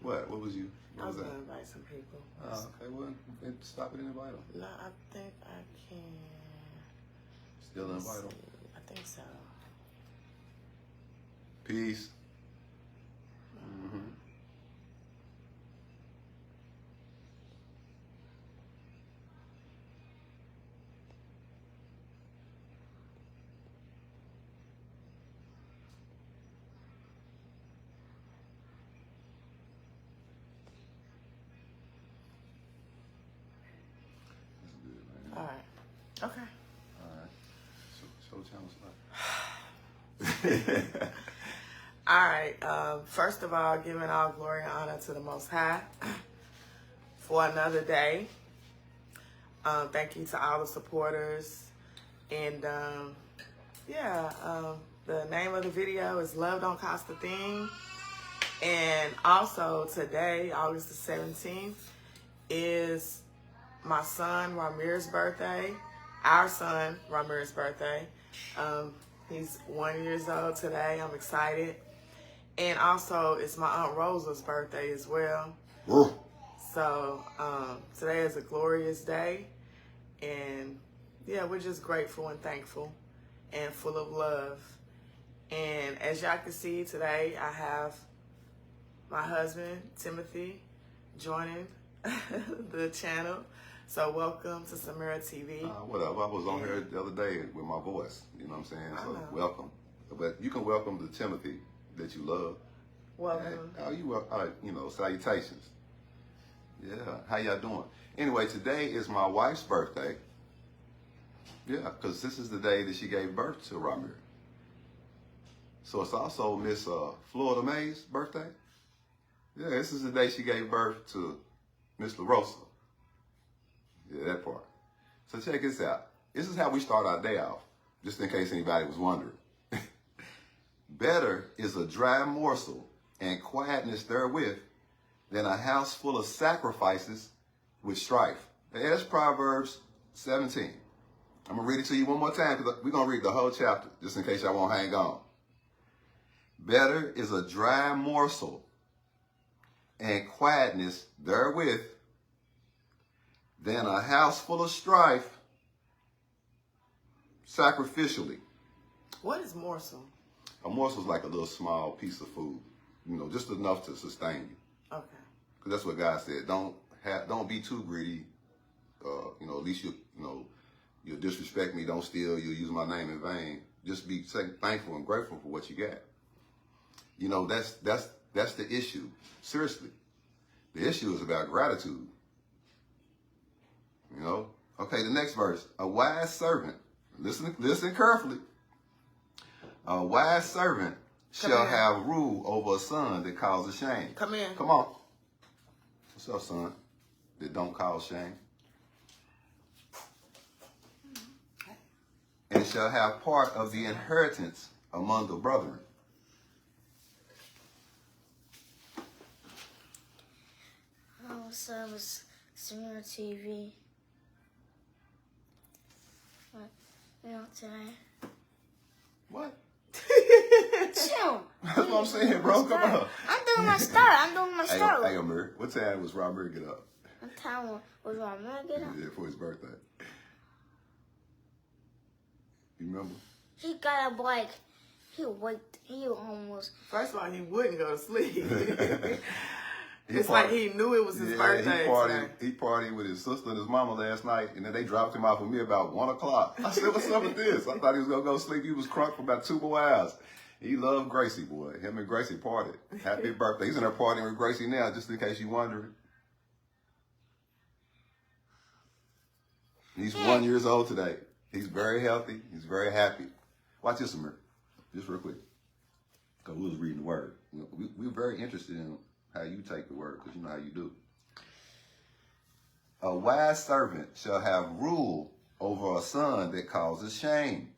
What? What was you? What I was was going that? to invite some people. Oh, okay. Well, then stop it and invite them. No, I think I can. Still invite them. I think so. Peace. Mm-hmm. All right. Okay. All right. Show the channel slide. All right. First of all, giving all glory and honor to the Most High for another day. Thank you to all the supporters. And the name of the video is Love Don't Cost a Thing. And also today, August the 17th, is my son Ramir's birthday. Our son Ramir's birthday. He's 1 year old today. I'm excited. And also, it's my Aunt Rosa's birthday as well. Whoa. So today is a glorious day. And yeah, we're just grateful and thankful and full of love. And as y'all can see today, I have my husband, Timothy, joining the channel. So welcome to Samira TV. Whatever. I was on here the other day with my voice. You know what I'm saying? I So know. welcome. But you can welcome the Timothy that you love. Welcome. And, salutations. Yeah. How y'all doing? Anyway, today is my wife's birthday. Yeah, because this is the day that she gave birth to Ramir. So it's also Miss Florida May's birthday. Yeah, this is the day she gave birth to Miss LaRosa. Yeah, that part. So check this out. This is how we start our day off, just in case anybody was wondering. Better is a dry morsel and quietness therewith than a house full of sacrifices with strife. And that's Proverbs 17. I'm going to read it to you one more time because we're going to read the whole chapter, just in case y'all won't hang on. Better is a dry morsel and quietness therewith than a house full of strife sacrificially. What is morsel? A morsel is like a little small piece of food, just enough to sustain you. Okay. Because that's what God said. Don't be too greedy. At least you'll disrespect me. Don't steal. You'll use my name in vain. Just be thankful and grateful for what you got. That's the issue. Seriously, the issue is about gratitude. Okay, the next verse. A wise servant, listen carefully. A wise servant shall have rule over a son that causes shame. Come in. Come on. What's up, son? That don't cause shame. And shall have part of the inheritance among the brethren. What's up, it's Samira TV. Today. What? Chill. That's what I'm saying, bro. Come on. I'm doing my start. Hey, Amir, what time was Robert get up? What time was Ramir get up? Yeah, for his birthday. You remember? He got up like, he almost. First of all, he wouldn't go to sleep. It's like he knew it was his birthday. He partied with his sister and his mama last night, and then they dropped him off with me about 1 o'clock. I said, what's up with this? I thought he was going to go sleep. He was crunk for about 2 more hours. He loved Gracie, boy. Him and Gracie partied. Happy birthday. He's in there partying with Gracie now, just in case you're wondering. He's 1 year old today. He's very healthy. He's very happy. Watch this, Amir. Just real quick. Because we was reading the word. We're very interested in how you take the word, because you know how you do. A wise servant shall have rule over a son that causes shame,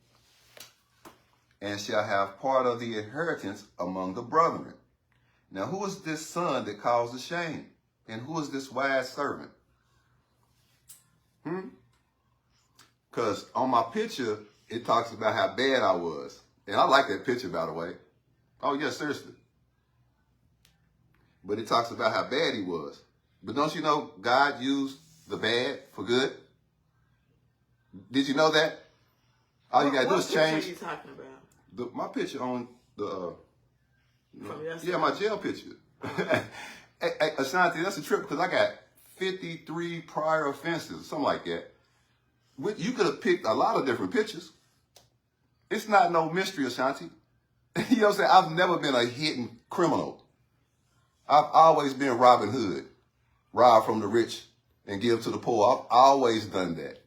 and shall have part of the inheritance among the brethren. Now, who is this son that causes shame? And who is this wise servant? Because on my picture, it talks about how bad I was. And I like that picture, by the way. Oh, yeah, seriously. but it talks about how bad he was. But don't you know God used the bad for good? Did you know that? All you gotta do is change. What are you talking about? My picture on the From yesterday? yeah, my jail picture. Hey, Ashanti, that's a trip because I got 53 prior offenses, something like that. You could have picked a lot of different pictures. It's not no mystery, Ashanti. You know what I'm saying? I've never been a hidden criminal. I've always been Robin Hood. Rob from the rich and give to the poor. I've always done that.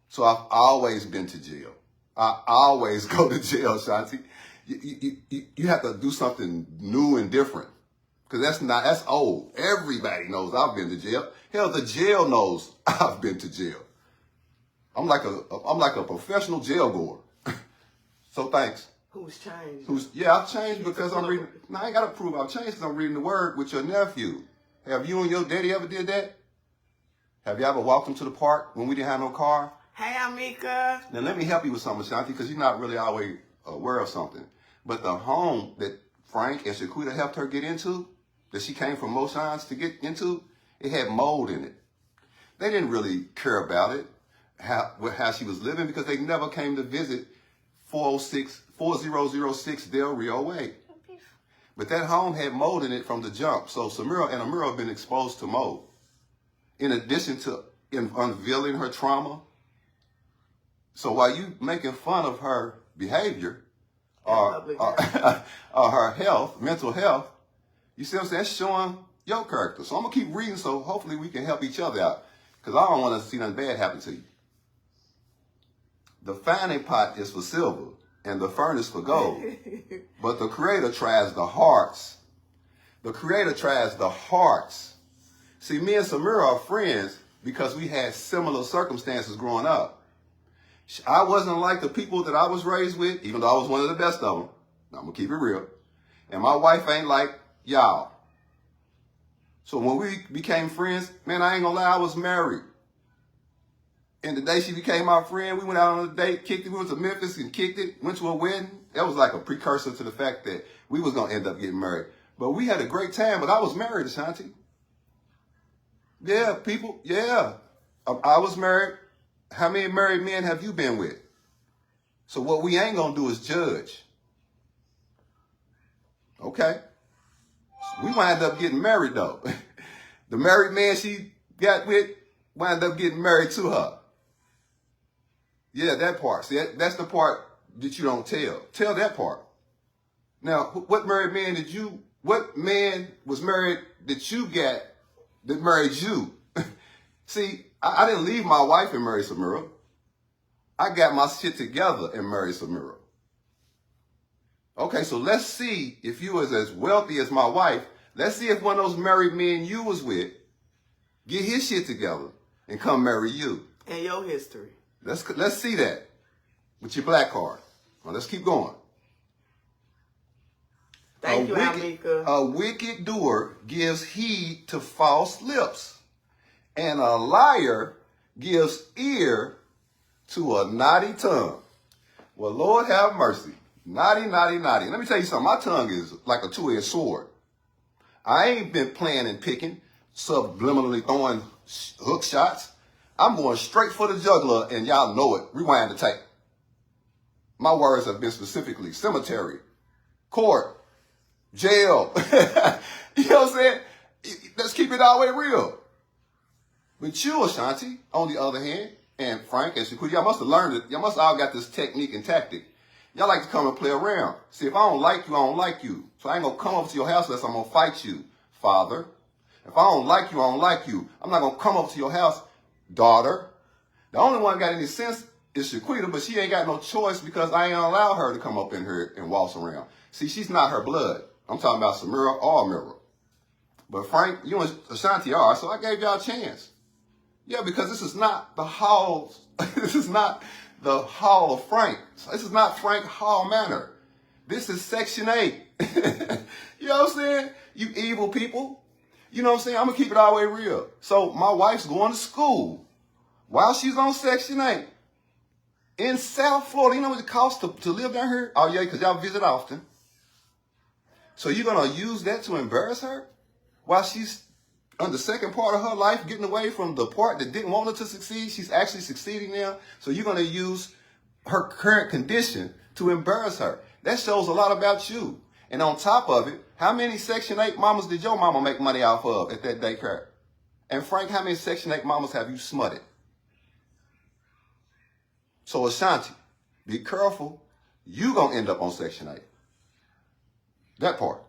So I've always been to jail. I always go to jail, Ashanti. You have to do something new and different. Because that's old. Everybody knows I've been to jail. Hell, the jail knows I've been to jail. I'm like a professional jail goer. So thanks. Who's changed? I've changed because I'm reading. No, I ain't got to prove I've changed because I'm reading the word with your nephew. Have you and your daddy ever did that? Have you ever walked him to the park when we didn't have no car? Hey, Amika. Now let me help you with something, Shanti, because you're not really always aware of something. But the home that Frank and Shaquita helped her get into, that she came from Moshans to get into, it had mold in it. They didn't really care about it, how she was living, because they never came to visit 4006 Del Rio Way. But that home had mold in it from the jump. So Samira and Amira have been exposed to mold. In addition to unveiling her trauma. So while you making fun of her behavior or her health, mental health, you see what I'm saying? That's showing your character. So I'm going to keep reading so hopefully we can help each other out. Because I don't want to see nothing bad happen to you. The finding pot is for silver and the furnace for gold. But the Creator tries the hearts. The Creator tries the hearts. See, me and Samira are friends because we had similar circumstances growing up. I wasn't like the people that I was raised with, even though I was one of the best of them. I'm going to keep it real. And my wife ain't like y'all. So when we became friends, man, I ain't going to lie, I was married. And the day she became my friend, we went out on a date, kicked it. We went to Memphis and kicked it, went to a wedding. That was like a precursor to the fact that we was going to end up getting married. But we had a great time, but I was married, Ashanti. Yeah, people, yeah. I was married. How many married men have you been with? So what we ain't going to do is judge. Okay. We wind up getting married, though. The married man she got with wind up getting married to her. Yeah, that part. See, that's the part that you don't tell. Tell that part. Now, what man was married that you got that married you? See, I didn't leave my wife and marry Samira. I got my shit together and married Samira. Okay, so let's see if you was as wealthy as my wife. Let's see if one of those married men you was with get his shit together and come marry you. And your history. Let's see that with your black card. Well, let's keep going. Thank you, Amika. A wicked doer gives heed to false lips, and a liar gives ear to a naughty tongue. Well, Lord have mercy. Naughty, naughty, naughty. Let me tell you something. My tongue is like a two-edged sword. I ain't been playing and picking, subliminally throwing hook shots. I'm going straight for the jugular, and y'all know it. Rewind the tape. My words have been specifically cemetery, court, jail. You know what I'm saying? Let's keep it all the way real. But you, Ashanti, on the other hand, and Frank and Shaquita, y'all must have learned it. Y'all must have all got this technique and tactic. Y'all like to come and play around. See, if I don't like you, I don't like you. So I ain't going to come over to your house unless I'm going to fight you, father. If I don't like you, I don't like you. I'm not going to come over to your house, daughter. The only one that got any sense is Shaquita, but she ain't got no choice because I ain't allow her to come up in here and waltz around. See, she's not her blood. I'm talking about Samira or Amira. But Frank, you and Ashanti are, so I gave y'all a chance. Yeah, because this is not the hall. This is not the hall of Frank. This is not Frank Hall Manor. This is Section 8. You know what I'm saying? You evil people. You know what I'm saying? I'm going to keep it all the way real. So my wife's going to school while she's on Section 8 in South Florida. You know what it costs to live down here? Oh, yeah, because y'all visit often. So you're going to use that to embarrass her? while she's on the second part of her life, getting away from the part that didn't want her to succeed, she's actually succeeding now. So you're going to use her current condition to embarrass her. That shows a lot about you. And on top of it, how many Section 8 mamas did your mama make money off of at that daycare? And Frank, how many Section 8 mamas have you smutted? So Ashanti, be careful. You going to end up on Section 8. That part.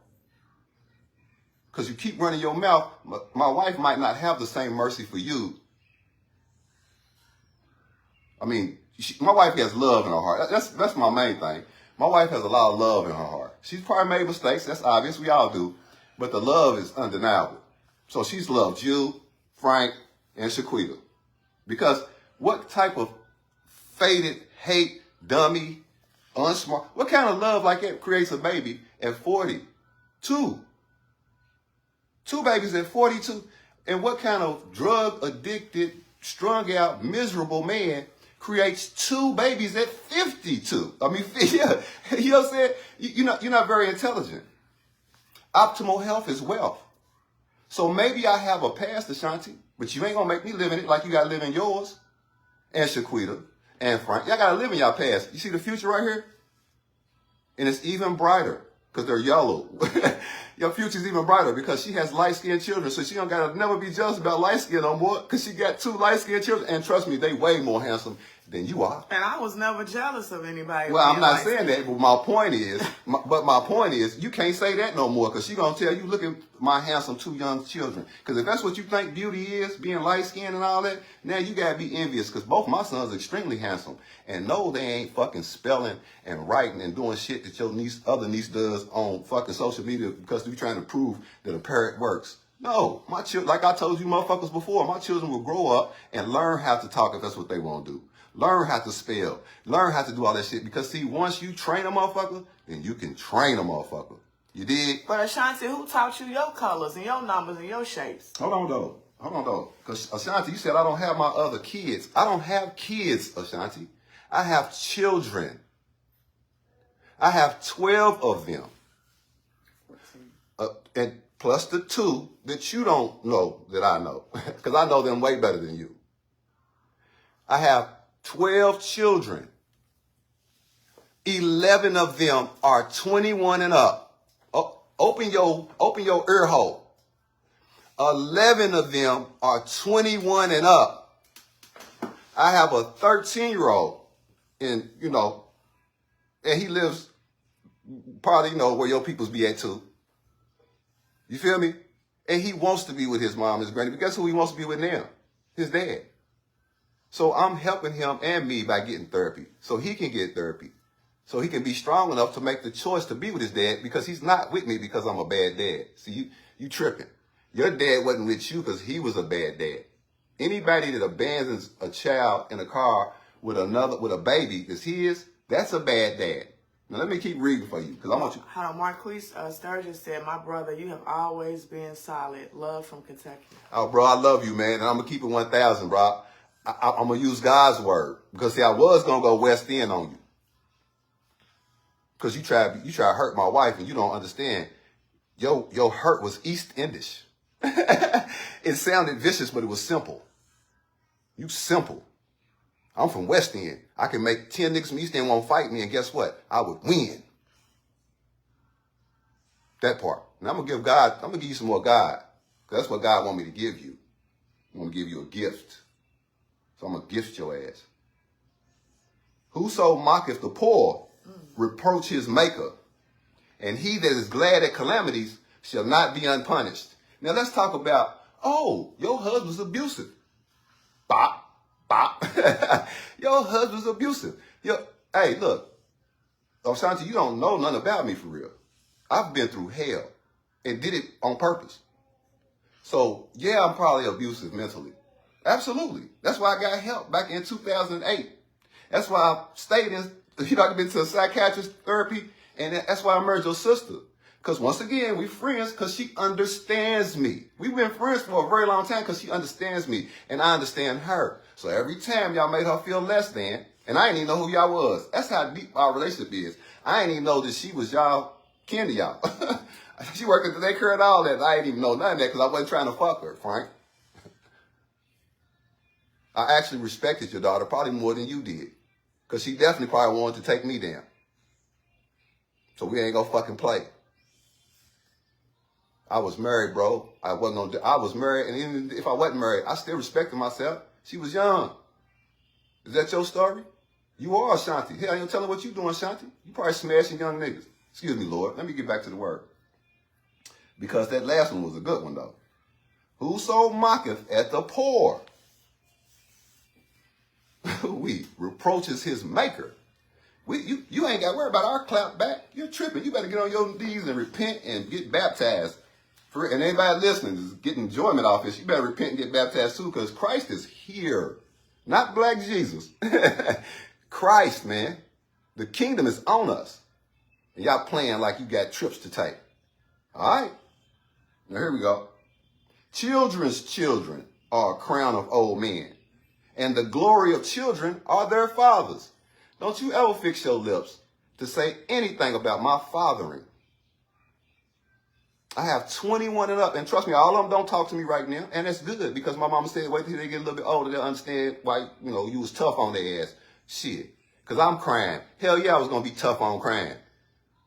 Because you keep running your mouth. My wife might not have the same mercy for you. I mean, my wife has love in her heart. That's my main thing. My wife has a lot of love in her heart. She's probably made mistakes. That's obvious. We all do. But the love is undeniable. So she's loved you, Frank, and Shaquita. Because what type of faded, hate, dummy, unsmart, what kind of love like that creates a baby at 42? Two babies at 42. And what kind of drug-addicted, strung-out, miserable man creates two babies at 52? I mean, yeah, you know what I'm saying? You're not very intelligent. Optimal health is wealth. So maybe I have a past, Ashanti, but you ain't going to make me live in it like you got to live in yours. And Shaquita and Frank. Y'all got to live in y'all past. You see the future right here? And it's even brighter because they're yellow. Your future's even brighter because she has light-skinned children, so she don't gotta never be jealous about light skin no more because she got two light-skinned children. And trust me, they way more handsome than you are. And I was never jealous of anybody. Well, I'm not saying that, but my point is, you can't say that no more because she gonna tell you, look at my handsome two young children. Because if that's what you think beauty is, being light-skinned and all that, now you gotta be envious because both my sons are extremely handsome. And no, they ain't fucking spelling and writing and doing shit that your other niece does on fucking social media because we trying to prove that a parrot works. No, my children, like I told you motherfuckers before, my children will grow up and learn how to talk if that's what they want to do. Learn how to spell. Learn how to do all that shit. Because see, once you train a motherfucker, then you can train a motherfucker. You dig? But Ashanti, who taught you your colors and your numbers and your shapes? Hold on though. Because Ashanti, you said I don't have my other kids. I don't have kids, Ashanti. I have children. I have 12 of them. And plus the 2 that you don't know that I know. Because I know them way better than you. I have 12 children. 11 of them are 21 and up. Open your ear hole. 11 of them are 21 and up. I have a 13-year-old, and and he lives probably where your peoples be at too. You feel me? And he wants to be with his mom, his granny. But guess who he wants to be with now? His dad. So I'm helping him and me by getting therapy. So he can get therapy. So he can be strong enough to make the choice to be with his dad because he's not with me because I'm a bad dad. See, you tripping. Your dad wasn't with you because he was a bad dad. Anybody that abandons a child in a car with a baby that's his, that's a bad dad. Now let me keep reading for you because I want you. Hold on, Marquise Sturgis said, "My brother, you have always been solid. Love from Kentucky." Oh, bro, I love you, man, and I'm gonna keep it 1,000, bro. I'm gonna use God's word because see, I was gonna go West End on you because you try to hurt my wife and you don't understand. Your hurt was East Endish. It sounded vicious, but it was simple. You simple. I'm from West End. I can make 10 niggas from East End won't fight me, and guess what? I would win. That part. And I'm gonna give you some more God. Because that's what God want me to give you. I'm gonna give you a gift. So I'm gonna gift your ass. Whoso mocketh the poor, reproach his maker. And he that is glad at calamities shall not be unpunished. Now let's talk about, your husband's abusive. Bop. Bop. Your husband's abusive. Hey, look. Ashanti, you don't know nothing about me for real. I've been through hell and did it on purpose. So, yeah, I'm probably abusive mentally. Absolutely. That's why I got help back in 2008. That's why I stayed in, I've been to a psychiatrist therapy, and that's why I married your sister. Because once again, we friends because she understands me. We've been friends for a very long time because she understands me and I understand her. So every time y'all made her feel less than, and I didn't even know who y'all was. That's how deep our relationship is. I didn't even know that she was y'all, kin to y'all. She worked at the daycare and all that. I didn't even know none of that because I wasn't trying to fuck her, Frank. I actually respected your daughter probably more than you did. Because she definitely probably wanted to take me down. So we ain't gonna fucking play. I was married, bro. I was married, and even if I wasn't married, I still respected myself. She was young. Is that your story? You are Ashanti. Hell, you telling what you doing, Ashanti? You probably smashing young niggas. Excuse me, Lord. Let me get back to the word. Because that last one was a good one, though. Whoso mocketh at the poor, we reproaches his maker. You ain't got to worry about our clap back. You're tripping. You better get on your knees and repent and get baptized. And anybody listening is getting enjoyment off this. You better repent and get baptized too, because Christ is here. Not Black Jesus. Christ, man. The kingdom is on us. And y'all playing like you got trips to take. All right? Now here we go. Children's children are a crown of old men, and the glory of children are their fathers. Don't you ever fix your lips to say anything about my fathering. I have 21 and up, and trust me, all of them don't talk to me right now, and that's good, because my mama said, wait till they get a little bit older, they'll understand why, you was tough on their ass. Shit. Because I'm crying. Hell yeah, I was going to be tough on crying.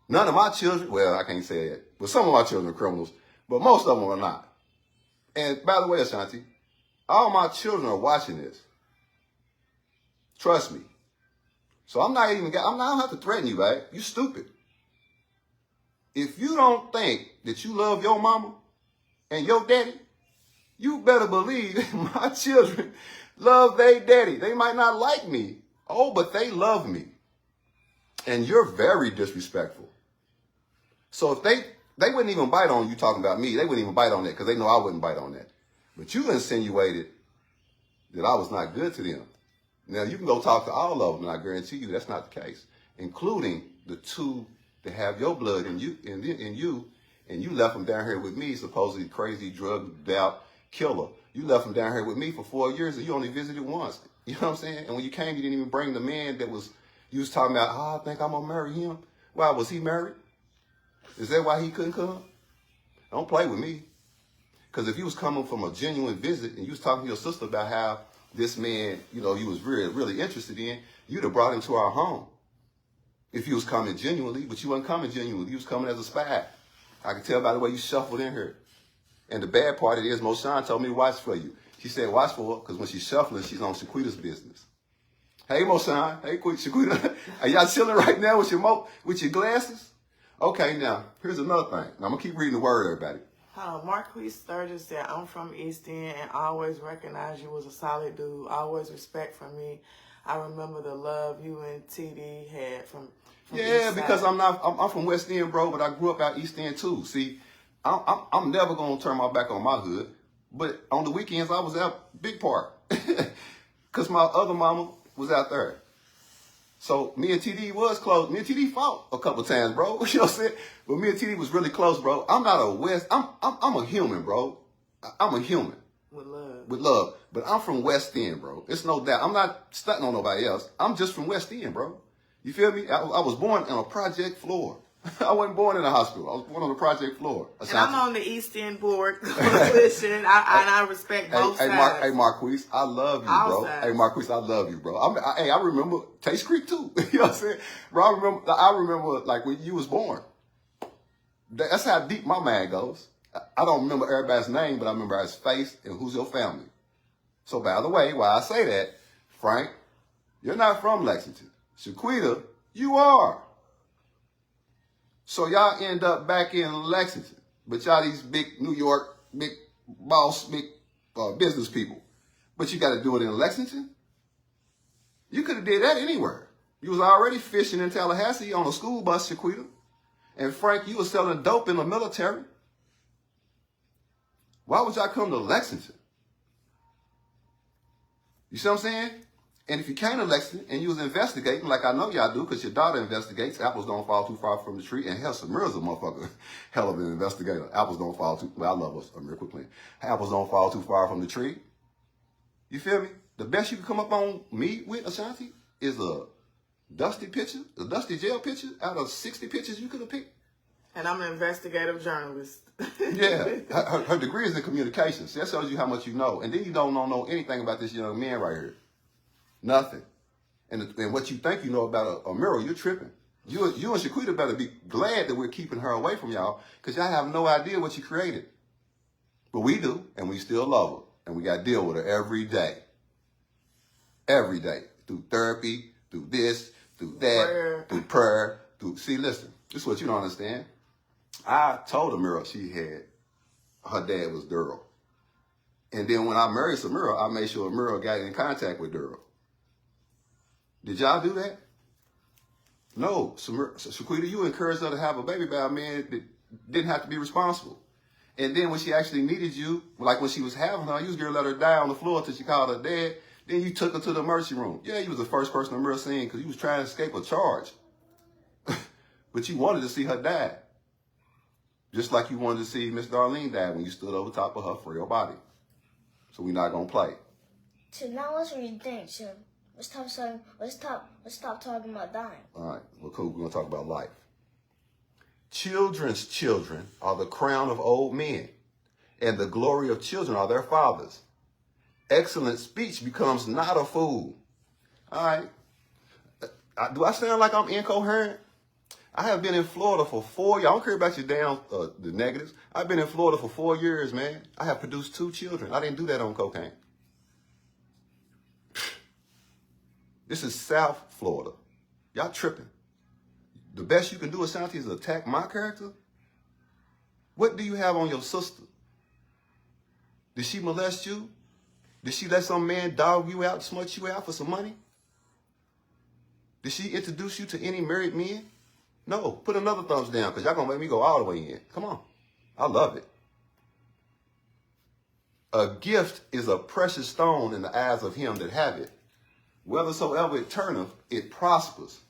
None of my children, well, I can't say that, but some of my children are criminals, but most of them are not. And by the way, Ashanti, all my children are watching this. Trust me. So I don't have to threaten you, babe. You stupid. If you don't think that you love your mama and your daddy, you better believe that my children love their daddy. They might not like me. Oh, but they love me. And you're very disrespectful. So if they wouldn't even bite on you talking about me. They wouldn't even bite on that because they know I wouldn't bite on that. But you insinuated that I was not good to them. Now, you can go talk to all of them, and I guarantee you that's not the case, including the two that have your blood in you, and you left them down here with me, supposedly crazy, drugged out killer. You left them down here with me for 4 years, and you only visited once. You know what I'm saying? And when you came, you didn't even bring the man you was talking about, I think I'm going to marry him. Why, was he married? Is that why he couldn't come? Don't play with me. Because if you was coming from a genuine visit, and you was talking to your sister about how this man, you was really, really interested in, you'd have brought him to our home. If you was coming genuinely, but you wasn't coming genuinely. You was coming as a spy. I can tell by the way you shuffled in here. And the bad part of it is, Moshan told me to watch for you. She said watch for her, because when she's shuffling, she's on Shaquita's business. Hey, Moshan. Hey, Shaquita. Are y'all chilling right now with your glasses? Okay, now, here's another thing. Now, I'm going to keep reading the word, everybody. Marquise Sturgis said, I'm from East End and always recognized you was a solid dude. Always respect for me. I remember the love you and TD had from yeah, because I'm from West End, bro, but I grew up out East End too. See, I'm never gonna turn my back on my hood, but on the weekends I was out Big Park, cause my other mama was out there. So me and TD was close. Me and TD fought a couple times, bro. You know what I'm saying? But me and TD was really close, bro. I'm not a West. I'm a human, bro. I'm a human. With love. With love. But I'm from West End, bro. It's no doubt. I'm not stunting on nobody else. I'm just from West End, bro. You feel me? I was born on a project floor. I wasn't born in a hospital. I was born on the project floor. And I'm on the East End board coalition, and I respect both sides. Hey, Marquise, I love you, All bro. sides. Hey, Marquise, I love you, bro. I remember Taste Creek, too. You know what I'm saying? Bro, I remember, like, when you was born. That's how deep my mind goes. I don't remember everybody's name, but I remember his face and who's your family. So, by the way, why I say that, Frank, you're not from Lexington. Shaquita, you are. So y'all end up back in Lexington, but y'all these big New York, big boss, big business people. But you got to do it in Lexington? You could have did that anywhere. You was already fishing in Tallahassee on a school bus, Shaquita. And Frank, you was selling dope in the military. Why would y'all come to Lexington? You see what I'm saying? And if you came to Lexington and you was investigating, like I know y'all do, because your daughter investigates, apples don't fall too far from the tree, and hell, Samira's a motherfucker, hell of an investigator. Apples don't fall too, well, I love us, Samira, quit playing. Apples don't fall too far from the tree. You feel me? The best you can come up on me with, Ashanti, is a dusty picture, a dusty jail picture out of 60 pictures you could have picked. And I'm an investigative journalist. Yeah, her degree is in communications. That shows you how much you know. And then you don't know anything about this young man right here. Nothing. And what you think you know about a Miro, you're tripping. You and Shaquita better be glad that we're keeping her away from y'all, because y'all have no idea what you created. But we do, and we still love her. And we got to deal with her every day. Every day. Through therapy, through this, through that, through prayer. See, listen, this is what you don't understand. I told Amira her dad was Daryl. And then when I married Samira, I made sure Amira got in contact with Daryl. Did y'all do that? No. Shaquita, you encouraged her to have a baby by a man that didn't have to be responsible. And then when she actually needed you, like when she was having her, you was going to let her die on the floor until she called her dad. Then you took her to the emergency room. Yeah, you was the first person Amira seen because you was trying to escape a charge. But you wanted to see her die. Just like you wanted to see Miss Darlene die when you stood over top of her frail body. So we're not going to play. So now let's rethink. So let's stop talking about dying. All right, well, cool. We're going to talk about life. Children's children are the crown of old men, and the glory of children are their fathers. Excellent speech becomes not a fool. All right. Do I sound like I'm incoherent? I have been in Florida for 4 years. I don't care about your the negatives. I've been in Florida for 4 years, man. I have produced 2 children. I didn't do that on cocaine. This is South Florida. Y'all tripping. The best you can do, Ashanti, is attack my character? What do you have on your sister? Did she molest you? Did she let some man dog you out, smut you out for some money? Did she introduce you to any married men? No. Put another thumbs down, because y'all going to make me go all the way in. Come on. I love it. A gift is a precious stone in the eyes of him that have it. Whethersoever it turneth, it prospers.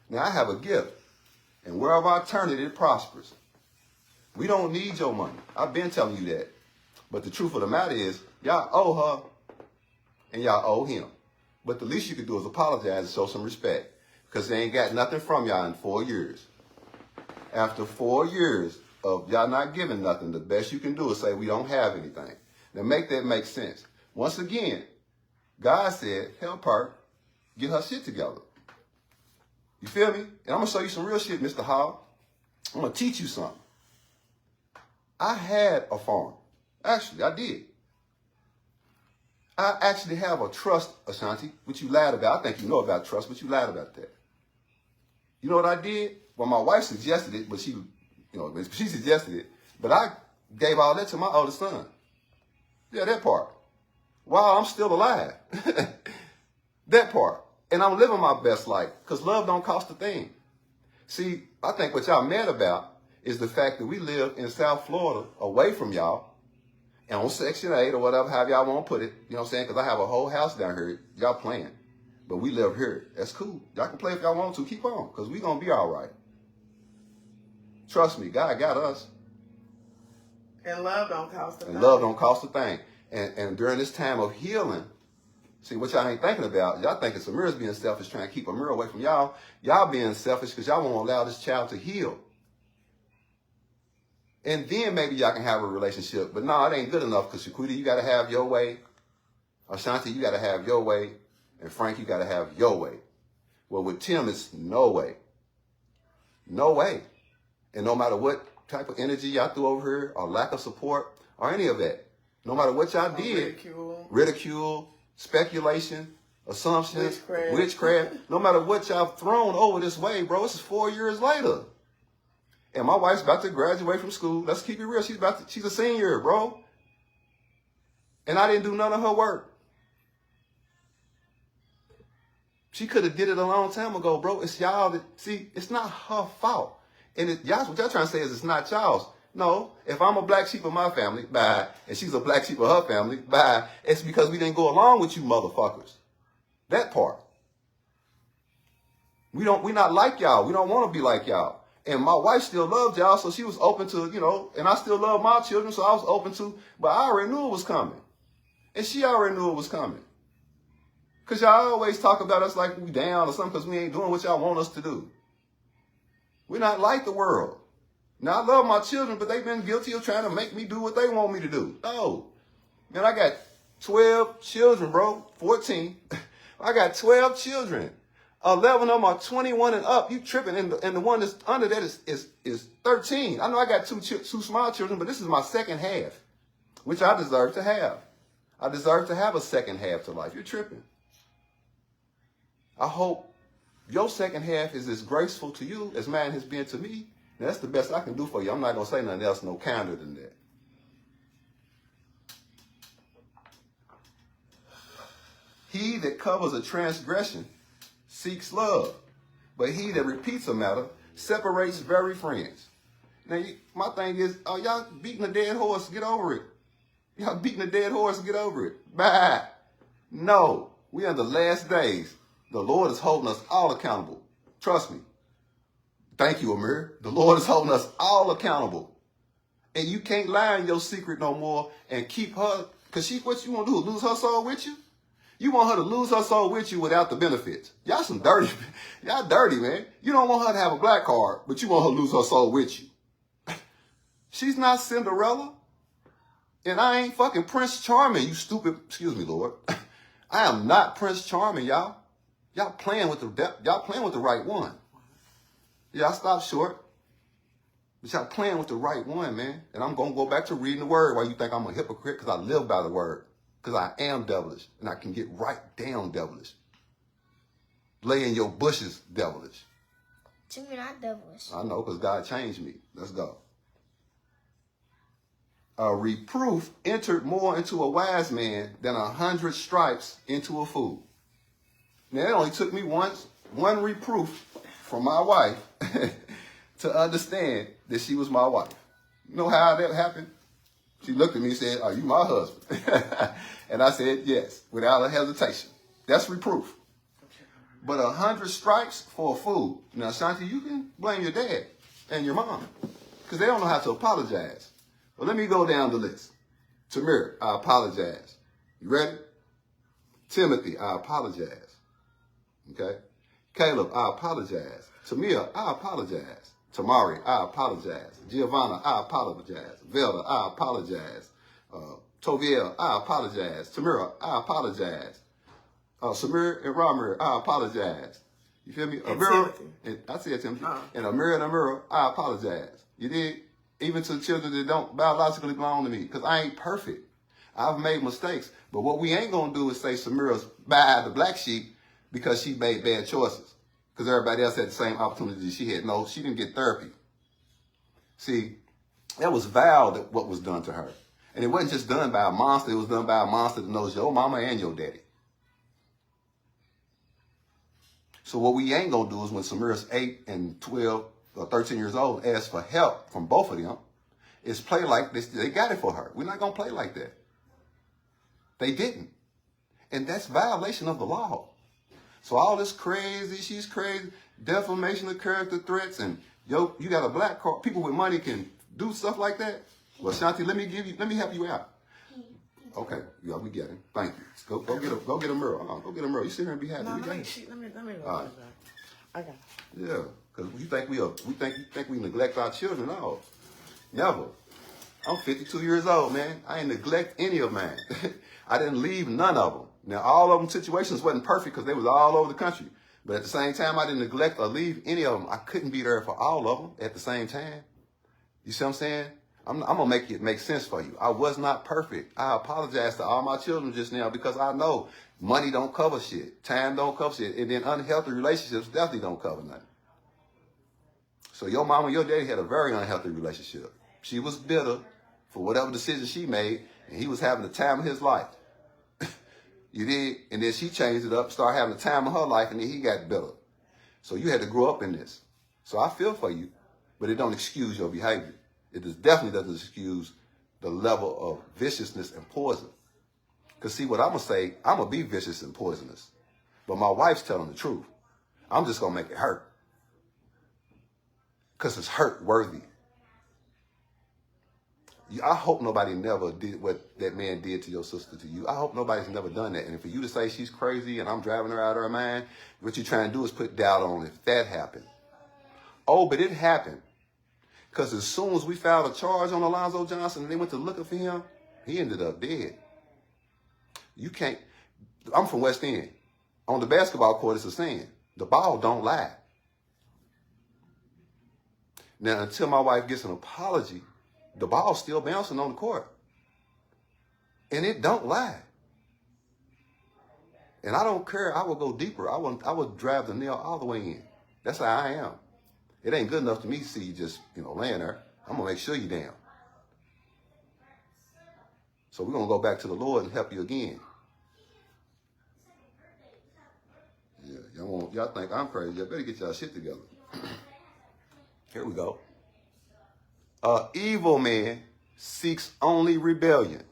Now, I have a gift, and wherever I turn it, it prospers. We don't need your money. I've been telling you that. But the truth of the matter is, y'all owe her, and y'all owe him. But the least you can do is apologize and show some respect, because they ain't got nothing from y'all in 4 years. After 4 years of y'all not giving nothing, the best you can do is say we don't have anything. Now, make that make sense. Once again, God said, help her get her shit together. You feel me? And I'm going to show you some real shit, Mr. Hall. I'm going to teach you something. I had a farm. Actually, I did. I actually have a trust, Ashanti, which you lied about. I think you know about trust, but you lied about that. You know what I did? Well, my wife suggested it, but she suggested it. But I gave all that to my oldest son. Yeah, that part. While I'm still alive. That part. And I'm living my best life, because love don't cost a thing. See, I think what y'all mad about is the fact that we live in South Florida, away from y'all, and on Section 8 or whatever, however y'all want to put it. You know what I'm saying? Because I have a whole house down here. Y'all playing. But we live here. That's cool. Y'all can play if y'all want to. Keep on, because we going to be all right. Trust me, God got us. And love don't cost a thing. And love don't cost a thing. And during this time of healing, see, what y'all ain't thinking about, y'all thinking Samira's being selfish, trying to keep Amira away from y'all. Y'all being selfish because y'all won't allow this child to heal. And then maybe y'all can have a relationship. But no, it ain't good enough, because Shaquita, you got to have your way. Ashanti, you got to have your way. And Frank, you got to have your way. Well, with Tim, it's no way. No way. And no matter what type of energy y'all threw over here, or lack of support, or any of that, no matter what y'all did, ridicule, speculation, assumptions, witchcraft, no matter what y'all thrown over this way, bro, this is 4 years later. And my wife's about to graduate from school. Let's keep it real. She's a senior, bro. And I didn't do none of her work. She could have did it a long time ago, bro. It's y'all that, see, it's not her fault. And what y'all trying to say is it's not y'all's. No, if I'm a black sheep of my family, bye, and she's a black sheep of her family, bye, it's because we didn't go along with you motherfuckers. That part. We not like y'all. We don't want to be like y'all. And my wife still loved y'all, so she was open to, and I still love my children, so I was open to, but I already knew it was coming. And she already knew it was coming. Because y'all always talk about us like we down or something because we ain't doing what y'all want us to do. We're not like the world. Now, I love my children, but they've been guilty of trying to make me do what they want me to do. No. Man, I got 12 children, bro. 14. I got 12 children. 11 of them are 21 and up. You tripping. And the one that's under that is 13. I know I got two small children, but this is my second half, which I deserve to have. I deserve to have a second half to life. You're tripping. I hope your second half is as graceful to you as mine has been to me. Now, that's the best I can do for you. I'm not going to say nothing else no kinder than that. He that covers a transgression seeks love, but he that repeats a matter separates very friends. Now, my thing is, y'all beating a dead horse, get over it. Y'all beating a dead horse, get over it. Bye. No, we are in the last days. The Lord is holding us all accountable. Trust me. Thank you, Amir. The Lord is holding us all accountable. And you can't lie in your secret no more and keep her, because what you want to do, lose her soul with you? You want her to lose her soul with you without the benefits. Y'all some dirty, y'all dirty, man. You don't want her to have a black card, but you want her to lose her soul with you. She's not Cinderella. And I ain't fucking Prince Charming, you stupid, excuse me, Lord. I am not Prince Charming, y'all. Y'all playing with the right one. Y'all stop short. But y'all playing with the right one, man. And I'm going to go back to reading the word while you think I'm a hypocrite, because I live by the word. Because I am devilish, and I can get right down devilish. Lay in your bushes devilish. To me, not devilish. I know, because God changed me. Let's go. A reproof entered more into a wise man than 100 stripes into a fool. Now, it only took me one reproof from my wife to understand that she was my wife. You know how that happened? She looked at me and said, "Are you my husband?" And I said, "Yes," without a hesitation. That's reproof. But 100 stripes for a fool. Now, Shanti, you can blame your dad and your mom, because they don't know how to apologize. Well, let me go down the list. Tamir, I apologize. You ready? Timothy, I apologize. Okay? Caleb, I apologize. Tamia, I apologize. Tamari, I apologize. Giovanna, I apologize. Velda, I apologize. Toviel, I apologize. Tamira, I apologize. Samir and Ramir, I apologize. You feel me? And Amira, Timothy. I said Timothy. And Amira and Amira, I apologize. You did? Even to children that don't biologically belong to me, because I ain't perfect. I've made mistakes. But what we ain't going to do is say Samira's by the black sheep because she made bad choices. Because everybody else had the same opportunity she had. No, she didn't get therapy. See, that was vile that what was done to her. And it wasn't just done by a monster. It was done by a monster that knows your mama and your daddy. So what we ain't going to do is when Samira's 8 and 12 or 13 years old ask for help from both of them, is play like this. They got it for her. We're not going to play like that. They didn't. And that's violation of the law. So all this crazy, she's crazy, defamation of character threats, and you got a black card, people with money can do stuff like that. Well, Shanti, let me help you out. Okay, yeah, we get it. Thank you. Go get a mirror. Go get a mirror. You sit here and be happy. No, we let me go. All right. I got it. Yeah, because you think we neglect our children. No, never. I'm 52 years old, man. I ain't neglect any of mine. I didn't leave none of them. Now, all of them situations wasn't perfect because they was all over the country. But at the same time, I didn't neglect or leave any of them. I couldn't be there for all of them at the same time. You see what I'm saying? I'm going to make it make sense for you. I was not perfect. I apologize to all my children just now because I know money don't cover shit. Time don't cover shit. And then unhealthy relationships definitely don't cover nothing. So your mama and your daddy had a very unhealthy relationship. She was bitter for whatever decision she made, and he was having the time of his life. You did? And then she changed it up, started having the time of her life, and then he got bitter. So you had to grow up in this. So I feel for you, but it don't excuse your behavior. It definitely doesn't excuse the level of viciousness and poison. Because see, what I'm going to say, I'm going to be vicious and poisonous. But my wife's telling the truth. I'm just going to make it hurt. Because it's hurt worthy. I hope nobody never did what that man did to your sister to you. I hope nobody's never done that. And for you to say she's crazy and I'm driving her out of her mind, what you're trying to do is put doubt on if that happened. Oh, but it happened. Because as soon as we filed a charge on Alonzo Johnson and they went to looking for him, he ended up dead. You can't. I'm from West End. On the basketball court, it's a saying, the ball don't lie. Now, until my wife gets an apology, the ball's still bouncing on the court. And it don't lie. And I don't care. I will go deeper. I would drive the nail all the way in. That's how I am. It ain't good enough to me to see you just, laying there. I'm going to make sure you're down. So we're going to go back to the Lord and help you again. Yeah, y'all think I'm crazy. Y'all better get y'all shit together. Here we go. Evil man seeks only rebellion.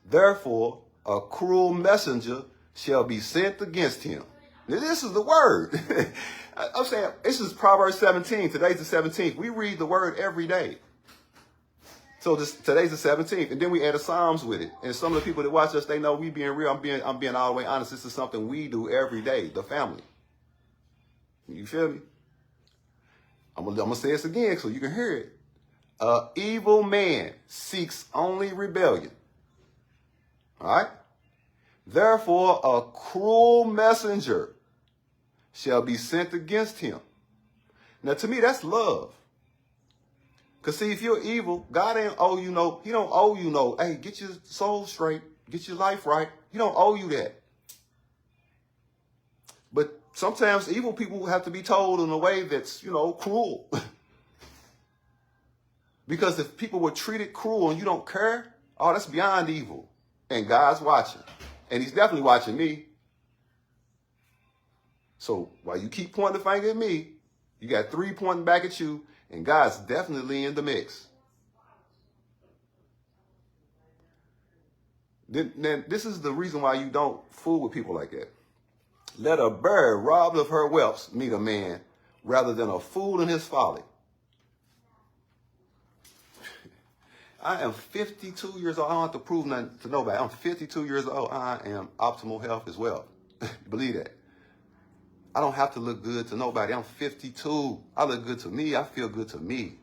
Therefore, a cruel messenger shall be sent against him. Now, this is the word. I'm saying, this is Proverbs 17. Today's the 17th. We read the word every day. So today's the 17th. And then we add a Psalms with it. And some of the people that watch us, they know we being real. I'm being all the way honest. This is something we do every day, the family. You feel me? I'm gonna say this again so you can hear it. Evil man seeks only rebellion. All right? Therefore, a cruel messenger shall be sent against him. Now, to me, that's love. Because, see, if you're evil, God ain't owe you no, he don't owe you no, hey, get your soul straight, get your life right. He don't owe you that. But sometimes evil people have to be told in a way that's, cruel. Because if people were treated cruel and you don't care, oh, that's beyond evil. And God's watching. And he's definitely watching me. So while you keep pointing the finger at me, you got 3 pointing back at you, and God's definitely in the mix. Then this is the reason why you don't fool with people like that. Let a bird robbed of her whelps meet a man rather than a fool in his folly. I am 52 years old. I don't have to prove nothing to nobody. I'm 52 years old. I am optimal health as well. Believe that. I don't have to look good to nobody. I'm 52. I look good to me. I feel good to me.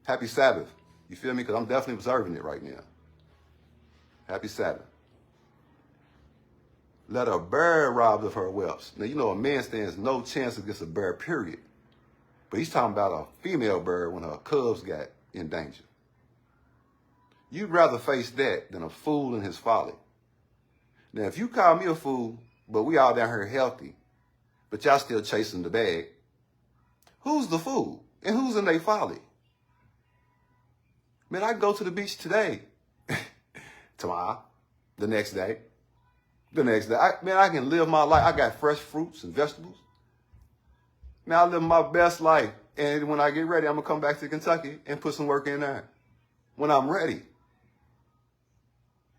Happy Sabbath. You feel me? Because I'm definitely observing it right now. Happy Sabbath. Let a bird robbed of her whelps. Now, a man stands no chance against a bird, period. But he's talking about a female bird when her cubs got in danger. You'd rather face that than a fool in his folly. Now, if you call me a fool, but we all down here healthy, but y'all still chasing the bag, who's the fool? And who's in their folly? Man, I can go to the beach today, tomorrow, the next day. I can live my life. I got fresh fruits and vegetables. Man, I live my best life. And when I get ready, I'm going to come back to Kentucky and put some work in there. When I'm ready.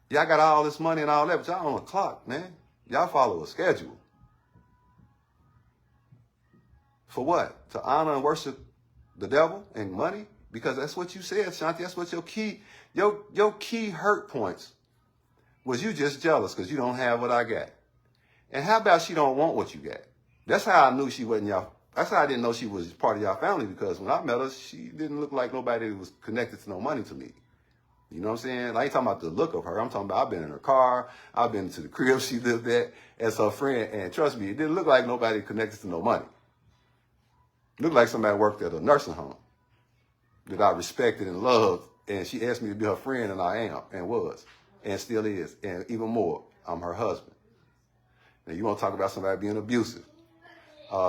Y'all got all this money and all that, but y'all on the clock, man. Y'all follow a schedule. For what? To honor and worship the devil and money? Because that's what you said, Shanti. That's what your key hurt points was you just jealous because you don't have what I got. And how about she don't want what you got? That's how I knew she wasn't y'all. That's how I didn't know she was part of y'all family, because when I met her, she didn't look like nobody that was connected to no money to me. You know what I'm saying? I ain't talking about the look of her. I'm talking about I've been in her car. I've been to the crib she lived at as her friend. And trust me, it didn't look like nobody connected to no money. It looked like somebody worked at a nursing home that I respected and loved. And she asked me to be her friend, and I am, and was, and still is. And even more, I'm her husband. Now, you want to talk about somebody being abusive.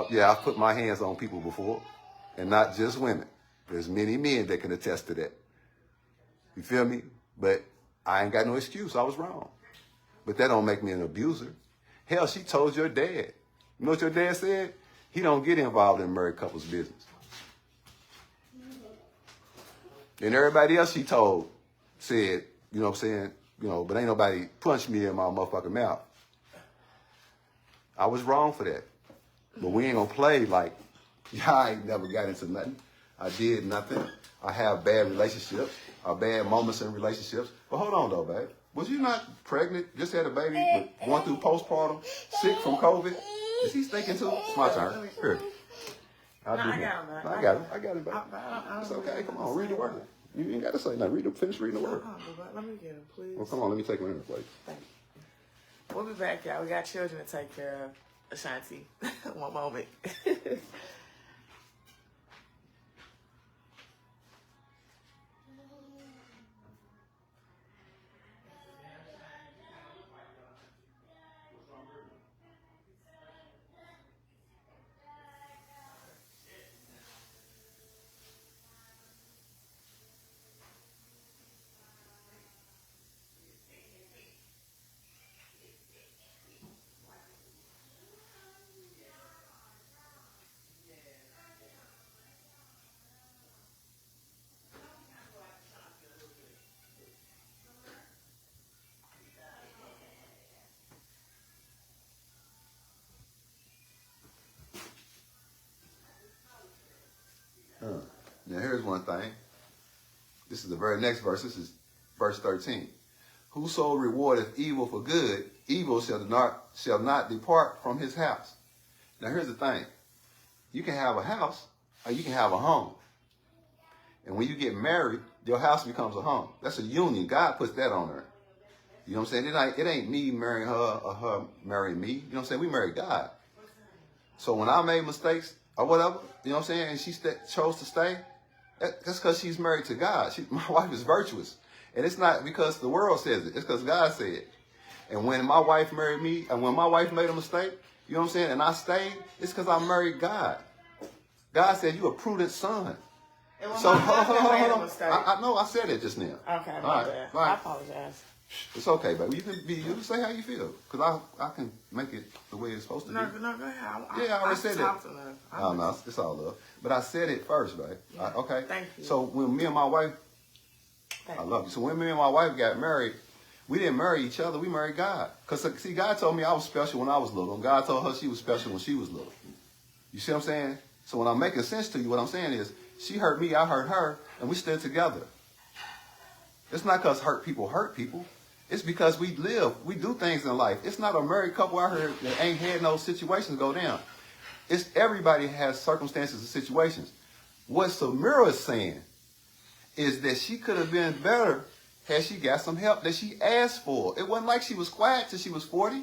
Yeah, I've put my hands on people before, and not just women. There's many men that can attest to that. You feel me? But I ain't got no excuse. I was wrong. But that don't make me an abuser. Hell, she told your dad. You know what your dad said? He don't get involved in married couples' business. And everybody else she told said, you know what I'm saying? But ain't nobody punched me in my motherfucking mouth. I was wrong for that. But we ain't gonna play like, I ain't never got into nothing. I did nothing. I have bad relationships, or bad moments in relationships. But hold on though, babe. Was you not pregnant, just had a baby, but going through postpartum, sick from COVID? Is he thinking too? It's my turn. Here. I'll No, do I that. got it, No, man. I got it. I got it, babe. I It's don't okay. really Come on, read the word. understand You ain't got to say nothing. Finish reading the word. But let me get him, please. Well, come on. Let me take one in the plate. Thank you. We'll be back, y'all. We got children to take care of. Ashanti. One moment. Now, here's one thing. This is the very next verse. This is verse 13. Whoso rewardeth evil for good, evil shall not depart from his house. Now, here's the thing. You can have a house or you can have a home. And when you get married, your house becomes a home. That's a union. God puts that on her. You know what I'm saying? It ain't me marrying her or her marrying me. You know what I'm saying? We married God. So when I made mistakes or whatever, you know what I'm saying, and she chose to stay, that's because she's married to God. My wife is virtuous. And it's not because the world says it. It's because God said it. And when my wife married me, and when my wife made a mistake, you know what I'm saying, and I stayed, it's because I married God. God said, you a prudent son. So, hold on. I know I said it just now. Okay, my bad. Right. I apologize. It's okay, baby. You can say how you feel. Because I can make it the way it's supposed to be. No, go ahead. I already said it. Oh, no, it's all love. But I said it first, babe. Yeah. Okay? Thank you. So when me and my wife, I love you. So when me and my wife got married, we didn't marry each other. We married God. Because, see, God told me I was special when I was little. And God told her she was special when she was little. You see what I'm saying? So when I'm making sense to you, what I'm saying is, she hurt me, I hurt her, and we stood together. It's not because hurt people. It's because we do things in life. It's not a married couple out here that ain't had no situations go down. It's everybody has circumstances and situations. What Samira is saying is that she could have been better had she got some help that she asked for. It wasn't like she was quiet till she was 40.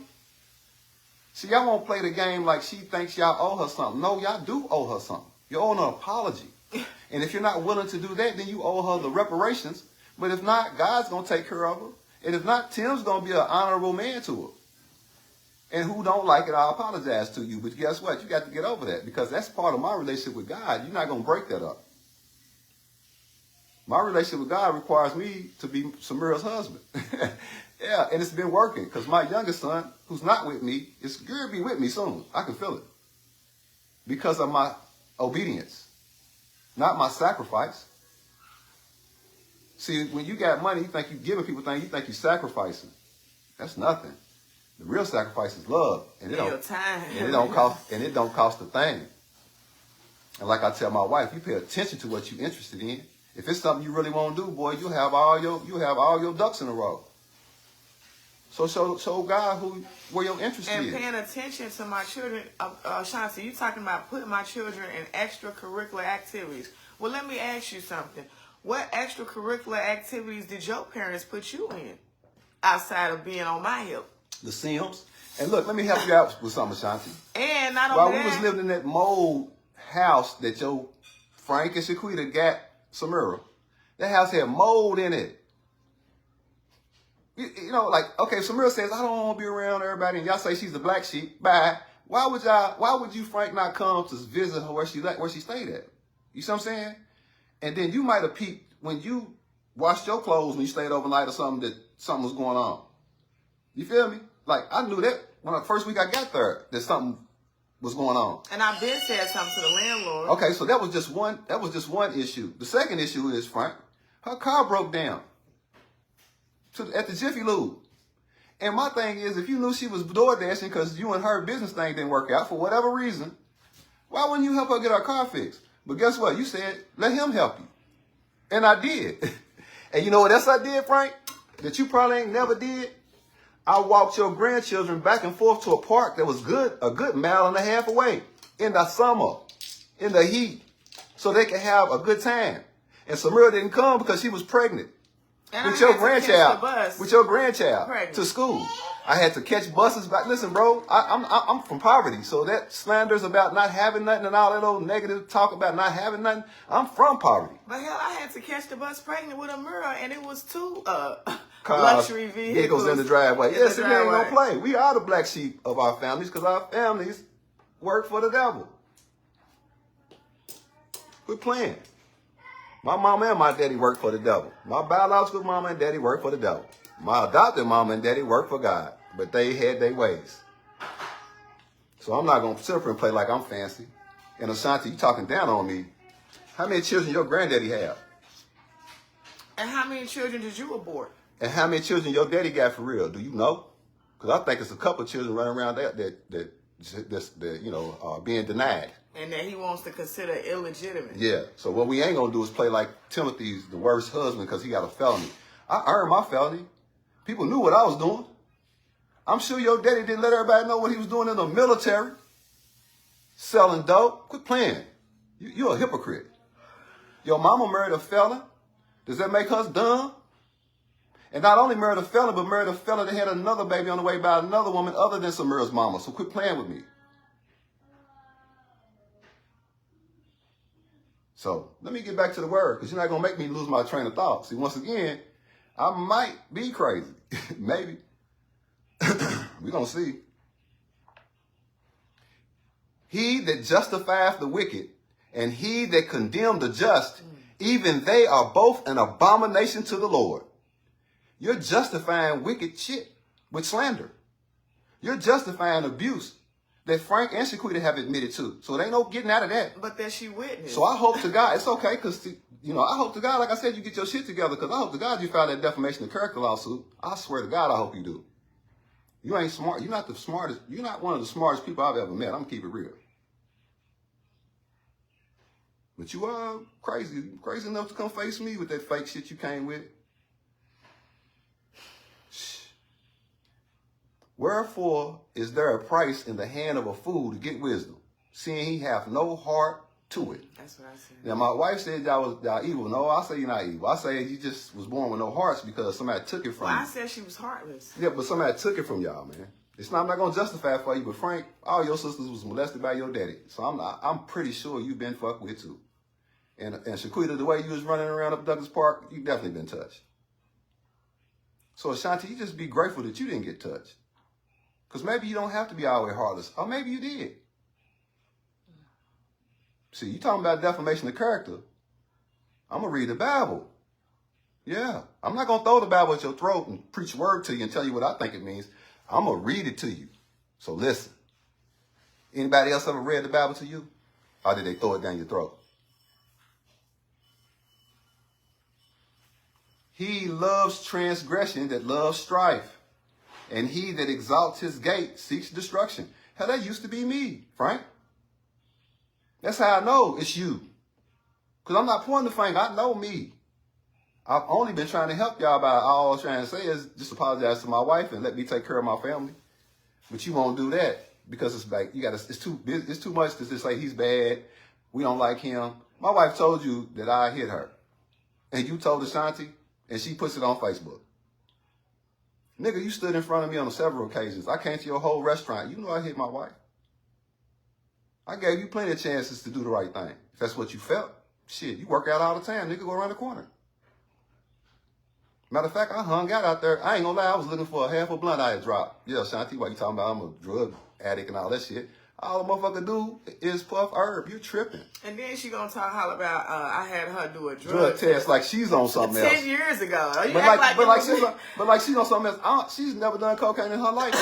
See, y'all won't play the game like she thinks y'all owe her something. No, y'all do owe her something. You owe her an apology. And if you're not willing to do that, then you owe her the reparations. But if not, God's going to take care of her. And if not, Tim's going to be an honorable man to her. And who don't like it, I apologize to you. But guess what? You got to get over that because that's part of my relationship with God. You're not going to break that up. My relationship with God requires me to be Samira's husband. Yeah, and it's been working because my youngest son, who's not with me, is going to be with me soon. I can feel it. Because of my obedience, not my sacrifice. See, when you got money, you think you're giving people things, you think you're sacrificing. That's nothing. The real sacrifice is love. And it don't cost a thing. And like I tell my wife, you pay attention to what you're interested in. If it's something you really want to do, boy, you have all your ducks in a row. So show God where your interest is. And paying attention to my children, Shanti, you talking about putting my children in extracurricular activities. Well, let me ask you something. What extracurricular activities did your parents put you in outside of being on my hip? The Sims. And look, let me help you out with something, Shanti. And not While only we that, was living in that mold house that your Frank and Shaquita got Samira, that house had mold in it. You know, like, okay, Samira says, I don't want to be around everybody, and y'all say she's the black sheep. Bye. Why would you, Frank, not come to visit her where she stayed at? You see what I'm saying? And then you might have peeped when you washed your clothes when you stayed overnight or something that something was going on. You feel me? Like, I knew that when the first week I got there that something was going on. And I've been said something to the landlord. Okay, so that was just one issue. The second issue is, Frank, her car broke down at the Jiffy Lube. And my thing is, if you knew she was door dashing because you and her business thing didn't work out for whatever reason, why wouldn't you help her get her car fixed? But guess what? You said, let him help you. And I did. And you know what else I did, Frank? That you probably ain't never did? I walked your grandchildren back and forth to a park that was a good mile and a half away in the summer. in the heat so they could have a good time. And Samira didn't come because she was pregnant And with I your had to catch the grandchild. bus. With your grandchild Pregnant. to school. I had to catch buses back. Listen, bro, I'm from poverty, so that slanders about not having nothing and all that old negative talk about not having nothing. I'm from poverty. But hell, I had to catch the bus pregnant with a mirror, and it was two Cars, luxury vehicles in the driveway. in Yes, the it ain't no driveway. play. We are the black sheep of our families because our families work for the devil. Quit playing. My mama and my daddy work for the devil. My biological mama and daddy work for the devil. My adopted mama and daddy work for God, but they had their ways. So I'm not going to sit up and play like I'm fancy. And Ashanti, you talking down on me. How many children your granddaddy have? And how many children did you abort? And how many children your daddy got for real? Do you know? Because I think it's a couple of children running around that being denied. And that he wants to consider illegitimate. Yeah. So what we ain't going to do is play like Timothy's the worst husband because he got a felony. I earned my felony. People knew what I was doing. I'm sure your daddy didn't let everybody know what he was doing in the military. Selling dope. Quit playing. You're a hypocrite. Your mama married a felon. Does that make us dumb? And not only married a felon, but married a felon that had another baby on the way by another woman other than Samira's mama. So quit playing with me. So let me get back to the word because you're not going to make me lose my train of thought. See, once again, I might be crazy. Maybe. We're going to see. He that justifieth the wicked and he that condemneth the just, even they are both an abomination to the Lord. You're justifying wicked shit with slander. You're justifying abuse that Frank and Shaquita have admitted to. So there ain't no getting out of that. But that she witnessed. So I hope to God, it's okay, because, I hope to God, like I said, you get your shit together, because I hope to God you filed that defamation of character lawsuit. I swear to God, I hope you do. You ain't smart. You're not the smartest. You're not one of the smartest people I've ever met. I'm going to keep it real. But you are crazy. Crazy enough to come face me with that fake shit you came with. Wherefore is there a price in the hand of a fool to get wisdom, seeing he hath no heart to it? That's what I said. Now, my wife said y'all evil. No, I say you're not evil. I say you just was born with no hearts because somebody took it from you. I said she was heartless. Yeah, but somebody took it from y'all, man. I'm not going to justify it for you, but Frank, all your sisters was molested by your daddy. So I'm pretty sure you've been fucked with too. And Shaquita, the way you was running around up Douglas Park, you definitely been touched. So Ashanti, you just be grateful that you didn't get touched. Because maybe you don't have to be all the way heartless. Or maybe you did. See, you talking about defamation of character. I'm going to read the Bible. Yeah. I'm not going to throw the Bible at your throat and preach a word to you and tell you what I think it means. I'm going to read it to you. So listen. Anybody else ever read the Bible to you? Or did they throw it down your throat? He loves transgression that loves strife. And he that exalts his gate seeks destruction. Hell, that used to be me, Frank. That's how I know it's you. Because I'm not pointing the finger. I know me. I've only been trying to help y'all by all I was trying to say is just apologize to my wife and let me take care of my family. But you won't do that because it's like it's too much to just say he's bad. We don't like him. My wife told you that I hit her. And you told Ashanti and she puts it on Facebook. Nigga, you stood in front of me on several occasions. I came to your whole restaurant. You know I hit my wife. I gave you plenty of chances to do the right thing. If that's what you felt, shit, you work out all the time. Nigga, go around the corner. Matter of fact, I hung out there. I ain't gonna lie, I was looking for a half a blunt I had dropped. Yeah, Shanti, why you talking about I'm a drug addict and all that shit? All the motherfucker do is puff herb. You tripping. And then she gonna talk all about I had her do a Drug test like she's on something 10 else. years ago. You But act like she's on something else. She's never done cocaine in her life.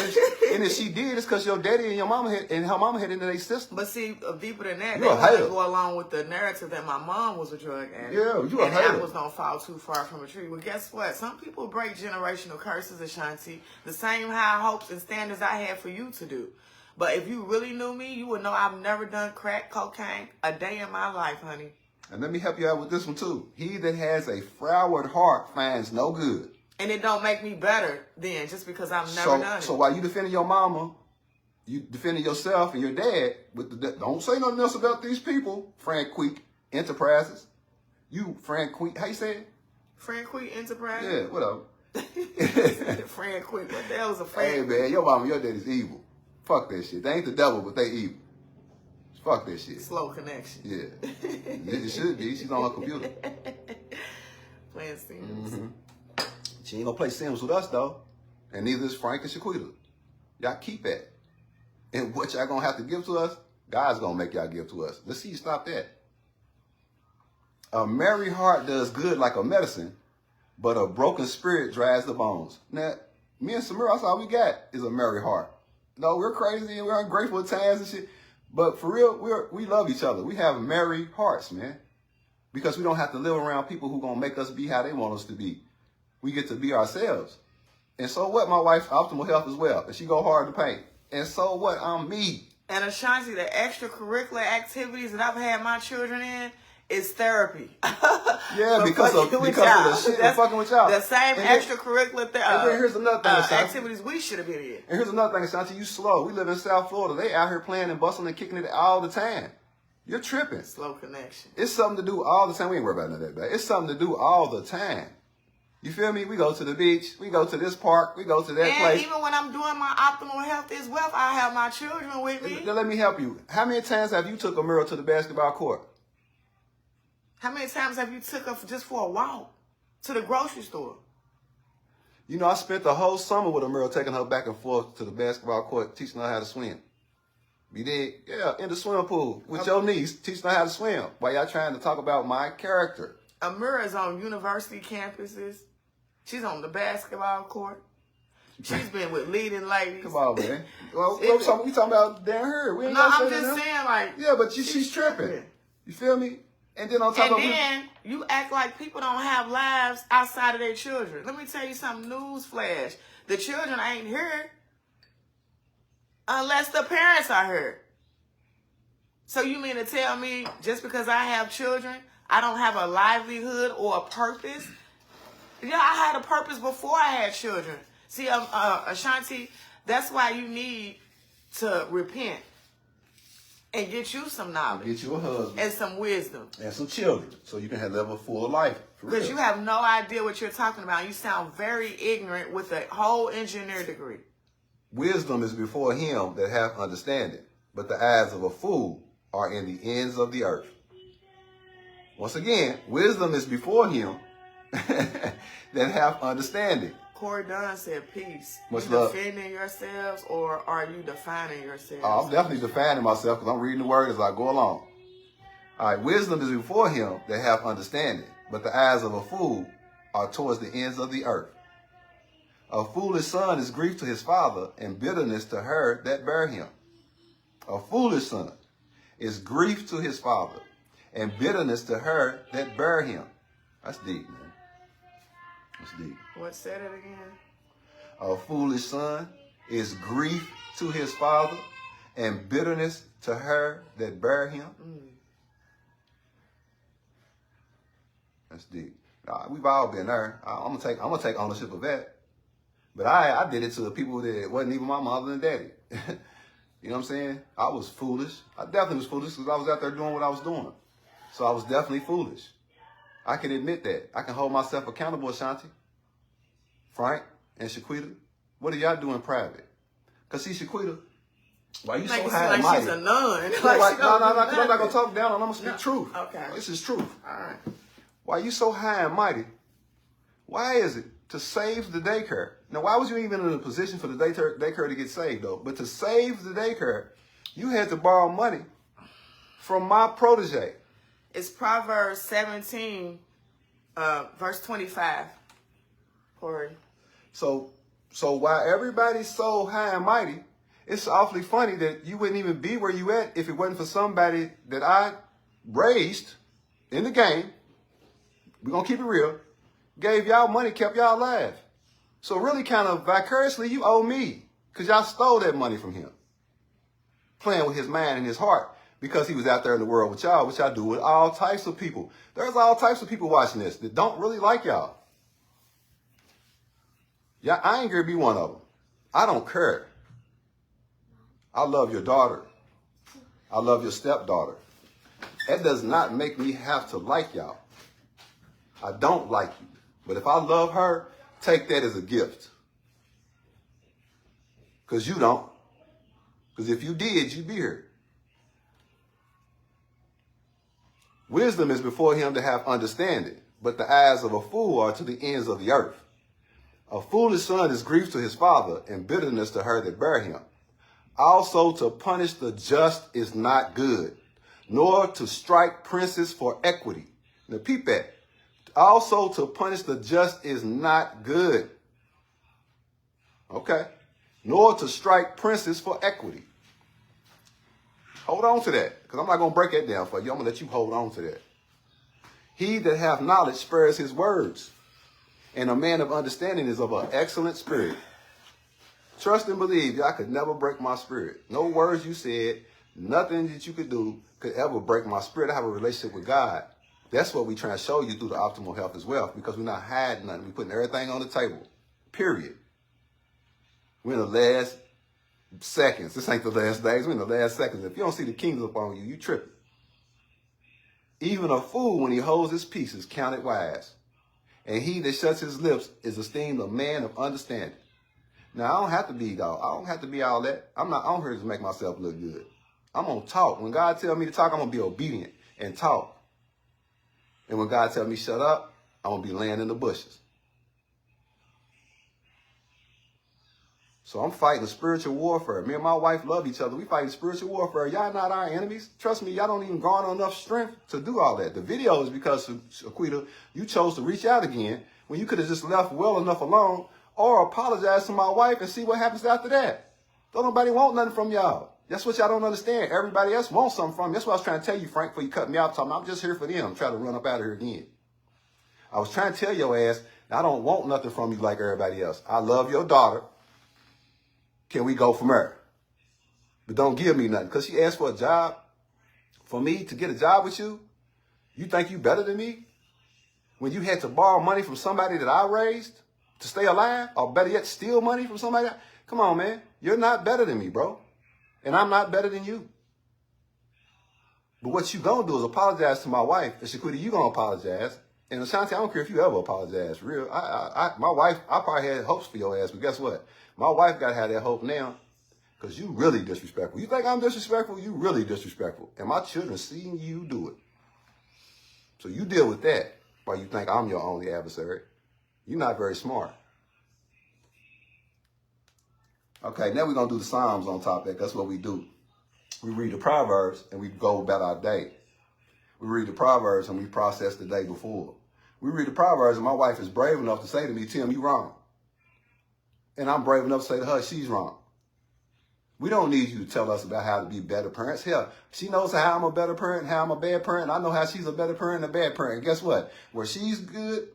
And if she did, it's because your daddy and your mama and her mama had into their system. But see, deeper than that, You they a want to hater. go along with the narrative that my mom was a drug addict. Yeah, you a and hater. apples don't fall too far from a tree. Well, guess what? Some people break generational curses, Ashanti. The same high hopes and standards I had for you to do. But if you really knew me, you would know I've never done crack cocaine a day in my life, honey. And let me help you out with this one too. He that has a froward heart finds no good. And it don't make me better then just because I've never done it. So while you defending your mama, You defending yourself and your dad with the don't say nothing else about these people. Franquique Enterprises. You Franquique, how you say it? Franquique Enterprise? Yeah, whatever. Franquique. What the hell is a Hey Franquique? man, your mama, your daddy's evil. Fuck that shit. They ain't the devil, but they evil. Fuck that shit. Slow connection. Yeah. It should be. She's on her computer. Playing Sims. She ain't gonna play Sims with us though. And neither is Frank and Shaquita. Y'all keep that. And what y'all gonna have to give to us, God's gonna make y'all give to us. Let's see you stop that. A merry heart does good like a medicine, but a broken spirit dries the bones. Now, me and Samira, that's all we got is a merry heart. No, we're crazy and we're ungrateful at times and shit. But for real, we love each other. We have merry hearts, man. Because we don't have to live around people who gonna make us be how they want us to be. We get to be ourselves. And so what? My wife's optimal health as well. And she go hard to paint. And so what? I'm me. And Ashanti, the extracurricular activities that I've had my children in is therapy. Yeah, because of the shit and fucking with y'all. The same extracurricular and then here's another thing, Ashanti. activities we should have been in. And here's another thing, Ashanti. You slow. We live in South Florida. They out here playing and bustling and kicking it all the time. You're tripping. Slow connection. It's something to do all the time. We ain't worried about none of that, but it's something to do all the time. You feel me? We go to the beach. We go to this park. We go to that place. And even when I'm doing my optimal health is wealth, I have my children with me. Now, let me help you. How many times have you took a mirror to the basketball court? How many times have you took her just for a walk to the grocery store? You know, I spent the whole summer with a mirror taking her back and forth to the basketball court, teaching her how to swim. You did? Yeah, in the swimming pool with your niece, teaching her how to swim. While y'all trying to talk about my character. Amira is on university campuses. She's on the basketball court. She's been with leading ladies. Come on, man. Well, we talking about Dan Hurd. We ain't No, gonna I'm say just that. saying, like, Yeah, but she's tripping. You feel me? And then on top and of then you act like people don't have lives outside of their children. Let me tell you something, news flash. The children ain't here unless the parents are here. So you mean to tell me just because I have children, I don't have a livelihood or a purpose? Yeah, I had a purpose before I had children. See, Ashanti, that's why you need to repent and get you some knowledge. get you a husband and some wisdom. and some children, so you can have live a full life. Because you have no idea what you're talking about. You sound very ignorant with a whole engineer degree. Wisdom is before him that hath understanding, but the eyes of a fool are in the ends of the earth. Once again, wisdom is before him that hath understanding. Corey Dunn said, peace. Much you love. defending yourselves or are you defining yourselves? I'm definitely defining myself because I'm reading the word as I go along. All right, wisdom is before him that hath understanding, but the eyes of a fool are towards the ends of the earth. A foolish son is grief to his father, and bitterness to her that bare him. A foolish son is grief to his father, and bitterness to her that bare him. That's deep, man. That's deep. What said it again? A foolish son is grief to his father, and bitterness to her that bare him. That's deep. We've all been there. I'm gonna take ownership of that. But I did it to the people that wasn't even my mother and daddy. You know what I'm saying? I was foolish. I definitely was foolish because I was out there doing what I was doing. So I was definitely foolish. I can admit that. I can hold myself accountable, Ashanti, Frank, and Shaquita. What do y'all do in private? Because see, Shaquita, why you so high and mighty? She's a nun. No, I'm not going to talk down. I'm going to speak truth. Okay. This is truth. All right. Why you so high and mighty? Why is it to save the daycare? Now, why was you even in a position for the daycare to get saved, though? But to save the daycare, you had to borrow money from my protege. It's Proverbs 17, verse 25. Corey. So while everybody's so high and mighty, it's awfully funny that you wouldn't even be where you at if it wasn't for somebody that I raised in the game. We're going to keep it real. Gave y'all money, kept y'all alive. So really kind of vicariously, you owe me because y'all stole that money from him. Playing with his mind and his heart because he was out there in the world with y'all, which I do with all types of people. There's all types of people watching this that don't really like y'all. Yeah, I ain't gonna be one of them. I don't care. I love your daughter. I love your stepdaughter. That does not make me have to like y'all. I don't like you. But if I love her, take that as a gift. Because you don't. Because if you did, you'd be here. Wisdom is before him to have understanding, but the eyes of a fool are to the ends of the earth. A foolish son is grief to his father, and bitterness to her that bare him. Also to punish the just is not good, nor to strike princes for equity. Now peep that. Also to punish the just is not good. Okay. Nor to strike princes for equity. Hold on to that, because I'm not going to break that down for you. I'm going to let you hold on to that. He that hath knowledge spares his words, and a man of understanding is of an excellent spirit. Trust and believe, y'all could never break my spirit. No words you said, nothing that you could do could ever break my spirit. I have a relationship with God. That's what we try to show you through the Optimal Health as well, because we're not hiding nothing. We're putting everything on the table, period. We're in the last seconds. This ain't the last days. We're in the last seconds. If you don't see the kingdom upon you, you tripping. Even a fool, when he holds his peace, is counted wise. And he that shuts his lips is esteemed a man of understanding. Now, I don't have to be, dog. I don't have to be all that. I'm not here to make myself look good. I'm going to talk. When God tells me to talk, I'm going to be obedient and talk. And when God tells me shut up, I'm going to be laying in the bushes. So I'm fighting spiritual warfare. Me and my wife love each other. We fighting spiritual warfare. Y'all not our enemies. Trust me, y'all don't even garner enough strength to do all that. The video is because, Shaquita, you chose to reach out again when you could have just left well enough alone or apologize to my wife and see what happens after that. Don't nobody want nothing from y'all. That's what y'all don't understand. Everybody else wants something from you. That's what I was trying to tell you, Frank, before you cut me off. Talking, I'm just here for them. I'm trying to run up out of here again. I was trying to tell your ass, I don't want nothing from you like everybody else. I love your daughter. Can we go from there? But don't give me nothing. Because she asked for a job. For me to get a job with you? You think you better than me? When you had to borrow money from somebody that I raised to stay alive? Or better yet, steal money from somebody? Come on, man. You're not better than me, bro. And I'm not better than you. But what you gonna do is apologize to my wife. And Shaquita, you gonna apologize. And Ashanti, I don't care if you ever apologize. For real. My wife, I probably had hopes for your ass, but guess what? My wife got to have that hope now because you really disrespectful. You think I'm disrespectful? You really disrespectful. And my children seeing you do it. So you deal with that while you think I'm your only adversary. You're not very smart. Okay, now we're going to do the Psalms on top of that. That's what we do. We read the Proverbs and we go about our day. We read the Proverbs and we process the day before. We read the Proverbs and my wife is brave enough to say to me, Tim, you wrong. And I'm brave enough to say to her, she's wrong. We don't need you to tell us about how to be better parents. Hell, she knows how I'm a better parent, how I'm a bad parent. I know how she's a better parent and a bad parent. And guess what? Where she's good,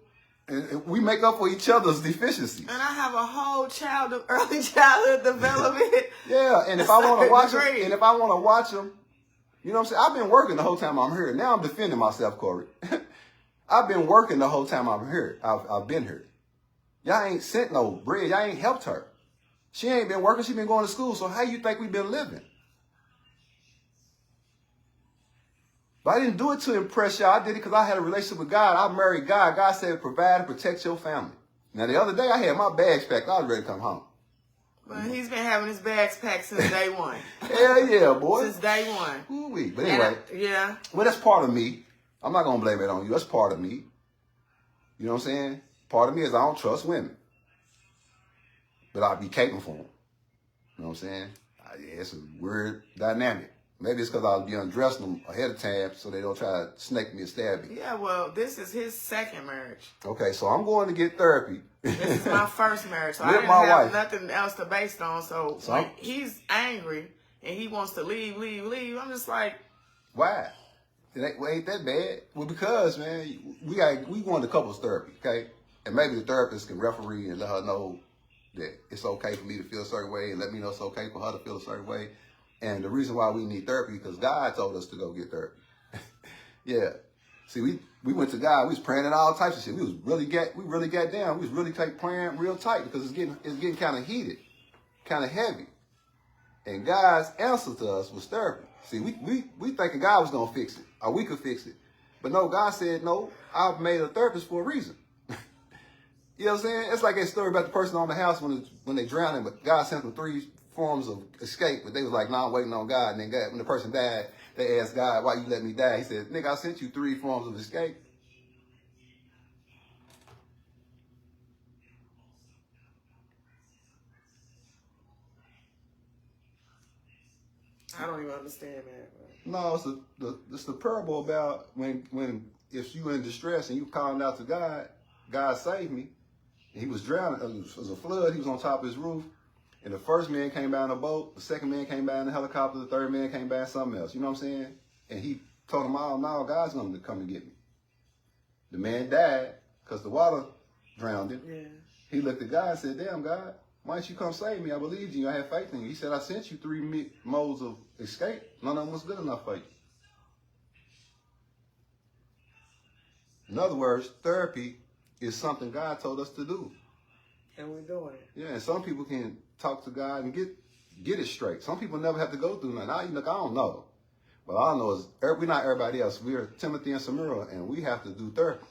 and we make up for each other's deficiencies. And I have a whole early childhood development. Yeah, and if I want to watch them, you know what I'm saying? I've been working the whole time I'm here. Now I'm defending myself, Corey. I've been working the whole time I'm here. I've been here. Y'all ain't sent no bread. Y'all ain't helped her. She ain't been working. She been going to school. So how you think we been living? But I didn't do it to impress y'all. I did it because I had a relationship with God. I married God. God said provide and protect your family. Now, the other day, I had my bags packed. I was ready to come home. Well, he's been having his bags packed since day one. Hell yeah, boy. Since day one. Ooh-wee. But anyway. Yeah. Well, that's part of me. I'm not going to blame it on you. That's part of me. You know what I'm saying? Part of me is I don't trust women. But I'll be caping for them. You know what I'm saying? Yeah, it's a weird dynamic. Maybe it's because I'll be undressing them ahead of time so they don't try to snake me and stab me. Yeah, well, this is his second marriage. Okay, so I'm going to get therapy. This is my first marriage, so I didn't have nothing else to base it on. So when he's angry and he wants to leave, I'm just like, why? It ain't that bad. Well, because, man, we want the couples therapy, okay? And maybe the therapist can referee and let her know that it's okay for me to feel a certain way and let me know it's okay for her to feel a certain way. And the reason why we need therapy is because God told us to go get therapy. Yeah. See, we went to God. We was praying and all types of shit. We really got down. We was really praying real tight because it's getting kind of heated, kind of heavy. And God's answer to us was therapy. See, we thinking God was going to fix it, or we could fix it. But no, God said, no, I've made a therapist for a reason. You know what I'm saying? It's like that story about the person on the house when they drowned, but God sent them 3 forms of escape, but they was like, nah, I'm waiting on God. And then God, when the person died, they asked God, why you let me die? He said, nigga, I sent you 3 forms of escape. I don't even understand that. No, it's the parable about when if you in distress and you calling out to God, God saved me. And he was drowning. It was a flood. He was on top of his roof. And the first man came by in a boat. The second man came by in a helicopter. The third man came by in something else. You know what I'm saying? And he told them all, no, God's going to come and get me. The man died because the water drowned him. Yeah. He looked at God and said, damn, God, why don't you come save me? I believed you. I had faith in you. He said, I sent you 3 modes of escape. None of them was good enough for you. In other words, therapy is something God told us to do. And we're doing it. Yeah, and some people can talk to God and get it straight. Some people never have to go through nothing. I don't know. But all I know is we're not everybody else. We're Timothy and Samira, and we have to do therapy.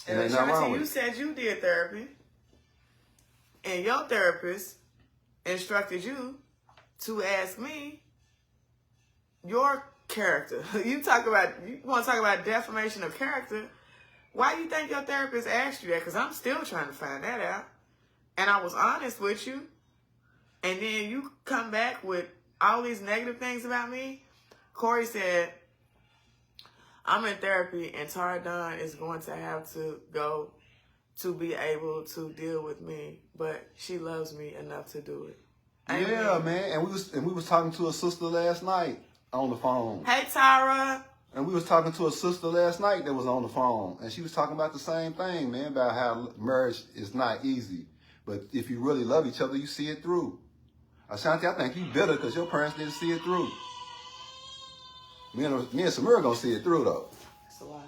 And ain't nothing wrong Ashanti, with you it. said you did therapy. And your therapist instructed you to ask me your character. You want to talk about defamation of character. Why do you think your therapist asked you that? Because I'm still trying to find that out. And I was honest with you. And then you come back with all these negative things about me. Corey said, I'm in therapy and Tara Dunn is going to have to go to be able to deal with me. But she loves me enough to do it. Amen. Yeah, man. And we was talking to a sister last night on the phone. Hey, Tara. And we was talking to a sister last night that was on the phone. And she was talking about the same thing, man, about how marriage is not easy. But if you really love each other, you see it through. Ashanti, I think you bitter because your parents didn't see it through. Me and Samira gonna see it through, though. That's a lie.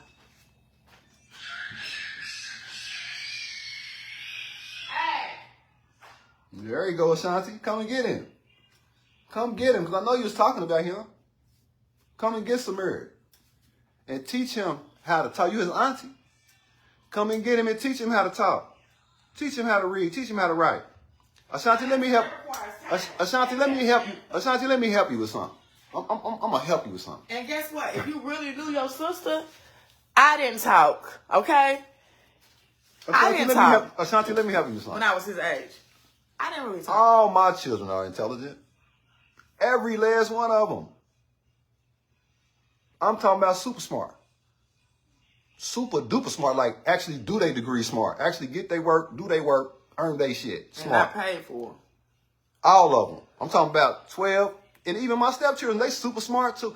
There you go, Ashanti. Come and get him. Come get him, because I know you was talking about him. Come and get Samir. And teach him how to talk. You his auntie. Come and get him and teach him how to talk. Teach him how to read. Teach him how to write. Ashanti, let me help. Ashanti, let me help you. Ashanti, let me help you with something. I'm gonna help you with something. And guess what? If you really knew your sister, I didn't talk, okay? I didn't talk. Ashanti, let me help you with When something. I was his age. I didn't really talk. All my children are intelligent. Every last one of them. I'm talking about super smart. Super duper smart, like actually do their degree smart. Actually get their work, do their work, earn their shit. Smart. And I paid for them. All of them. I'm talking about 12. And even my stepchildren, they super smart too.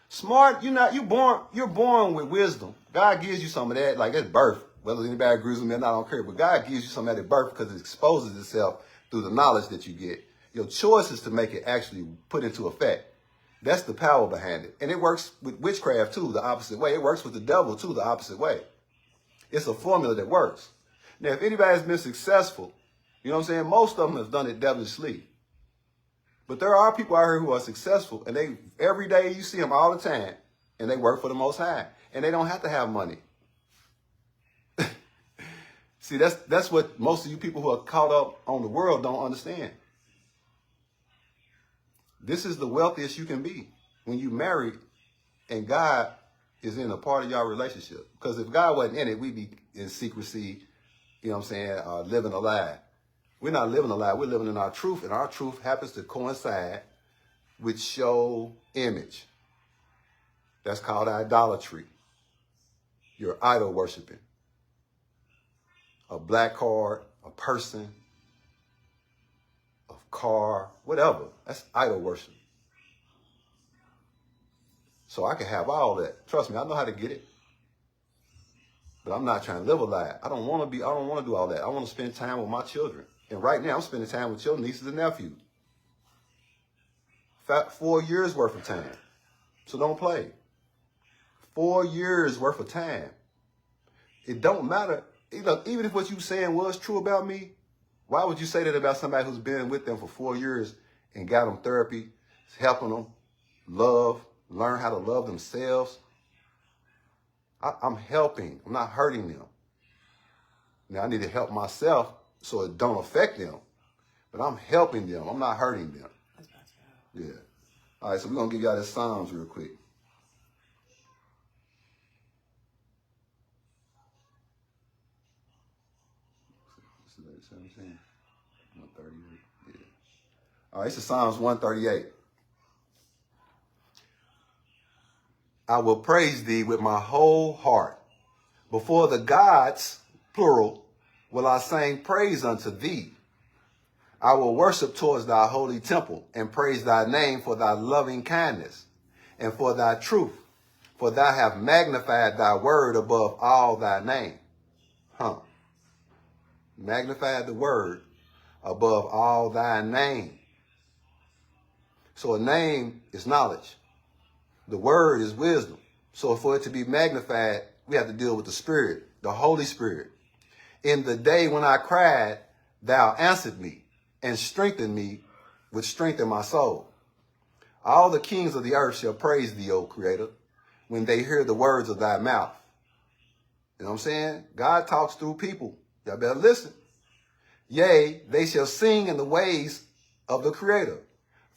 Smart, you're born with wisdom. God gives you some of that, like at birth. Whether anybody agrees with me or not, I don't care. But God gives you some of that at birth because it exposes itself through the knowledge that you get. Your choice is to make it actually put into effect. That's the power behind it. And it works with witchcraft too, the opposite way. It works with the devil too, the opposite way. It's a formula that works. Now, if anybody's been successful, you know what I'm saying? Most of them have done it devilishly. But there are people out here who are successful, and they every day you see them all the time, and they work for the Most High, and they don't have to have money. See, that's what most of you people who are caught up on the world don't understand. This is the wealthiest you can be when you married and God is in a part of your relationship. Because if God wasn't in it, we'd be in secrecy, you know what I'm saying, living a lie. We're not living a lie. We're living in our truth, and our truth happens to coincide with show image. That's called idolatry. You're idol worshiping. A black card, a person, a car, whatever. That's idol worship. So I can have all that. Trust me, I know how to get it. But I'm not trying to live a lie. I don't want to do all that. I want to spend time with my children. And right now I'm spending time with your nieces and nephews. 4 years worth of time. So don't play. 4 years worth of time. It don't matter. Even if what you saying was true about me, why would you say that about somebody who's been with them for 4 years and got them therapy, helping them learn how to love themselves. I'm helping. I'm not hurting them. Now, I need to help myself so it don't affect them. But I'm helping them. I'm not hurting them. Yeah. All right, so we're going to give y'all this Psalms real quick. This is 17, 138. Yeah. All right, this is Psalms 138. I will praise thee with my whole heart. Before the gods, plural, will I sing praise unto thee. I will worship towards thy holy temple and praise thy name for thy loving kindness and for thy truth, for thou hast magnified thy word above all thy name. Magnified the word above all thy name. So a name is knowledge. The word is wisdom. So for it to be magnified, we have to deal with the Spirit, the Holy Spirit. In the day when I cried, thou answered me and strengthened me with strength in my soul. All the kings of the earth shall praise thee, O Creator, when they hear the words of thy mouth. You know what I'm saying? God talks through people. Y'all better listen. Yea, they shall sing in the ways of the Creator,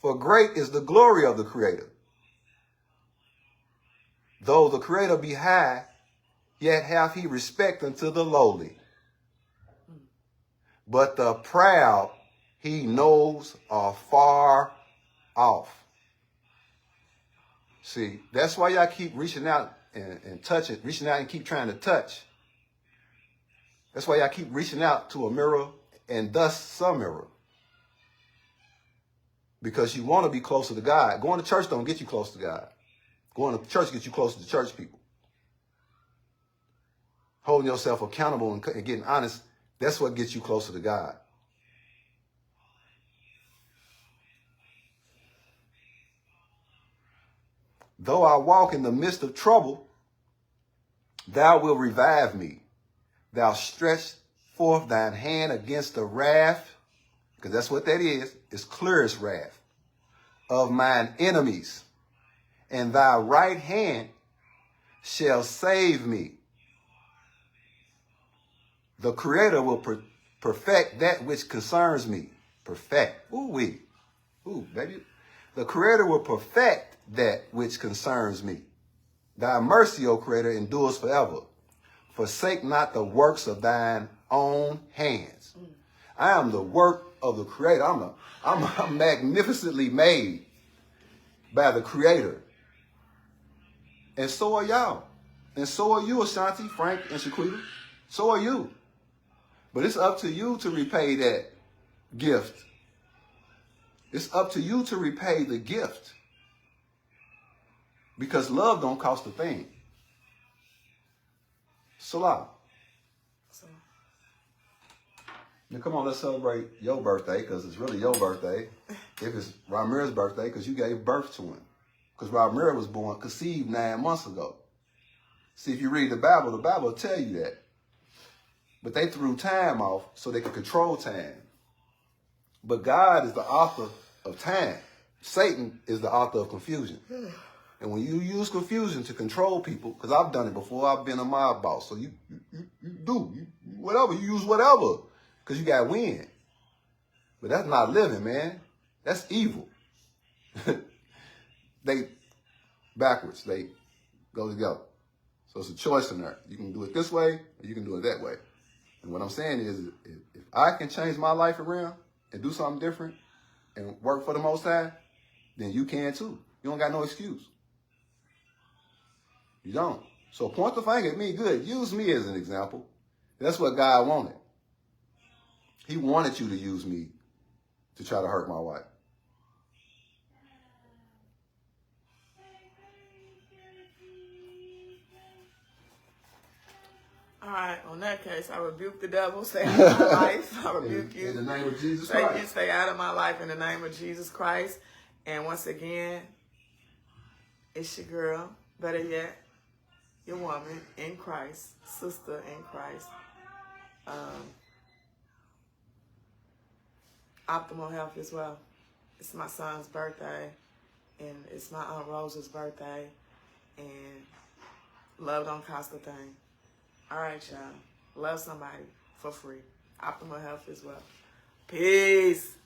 for great is the glory of the Creator. Though the Creator be high, yet hath he respect unto the lowly. But the proud he knows are far off. See, that's why y'all keep reaching out and touching, reaching out and keep trying to touch. That's why y'all keep reaching out to a mirror and thus some mirror. Because you want to be closer to God. Going to church don't get you close to God. Going to church gets you closer to church people. Holding yourself accountable and getting honest, that's what gets you closer to God. Though I walk in the midst of trouble, thou wilt revive me. Thou stretch forth thine hand against the wrath, because that's what that is. It's clearest wrath of mine enemies, and thy right hand shall save me. The Creator will perfect that which concerns me. Perfect. Ooh, baby. The Creator will perfect that which concerns me. Thy mercy, O Creator, endures forever. Forsake not the works of thine own hands. I am the work of the Creator. I'm magnificently made by the Creator. And so are y'all. And so are you, Ashanti, Frank, and Shaquita. So are you. But it's up to you to repay that gift. It's up to you to repay the gift. Because love don't cost a thing. Salah. Now come on, let's celebrate your birthday, because it's really your birthday. If it's Ramirez's birthday, because you gave birth to him. Because Ramirez was conceived 9 months ago. See, if you read the Bible will tell you that. But they threw time off so they could control time. But God is the author of time. Satan is the author of confusion. And when you use confusion to control people, because I've done it before, I've been a mob boss. So you whatever, you use whatever, because you got wind. But that's not living, man. That's evil. They backwards. They go together. So it's a choice in there. You can do it this way, or you can do it that way. And what I'm saying is, if I can change my life around and do something different and work for the Most High, then you can too. You don't got no excuse. You don't. So point the finger at me, good. Use me as an example. That's what God wanted. He wanted you to use me to try to hurt my wife. All right, on that case, I rebuke the devil, stay out of my life. I rebuke you. In the name of Jesus Christ. You stay out of my life in the name of Jesus Christ. And once again, it's your girl, better yet, your woman in Christ, sister in Christ. Optimal health as well. It's my son's birthday, and it's my Aunt Rosa's birthday, and love don't cost a thing. All right, y'all. Love somebody for free. Optimal health as well. Peace.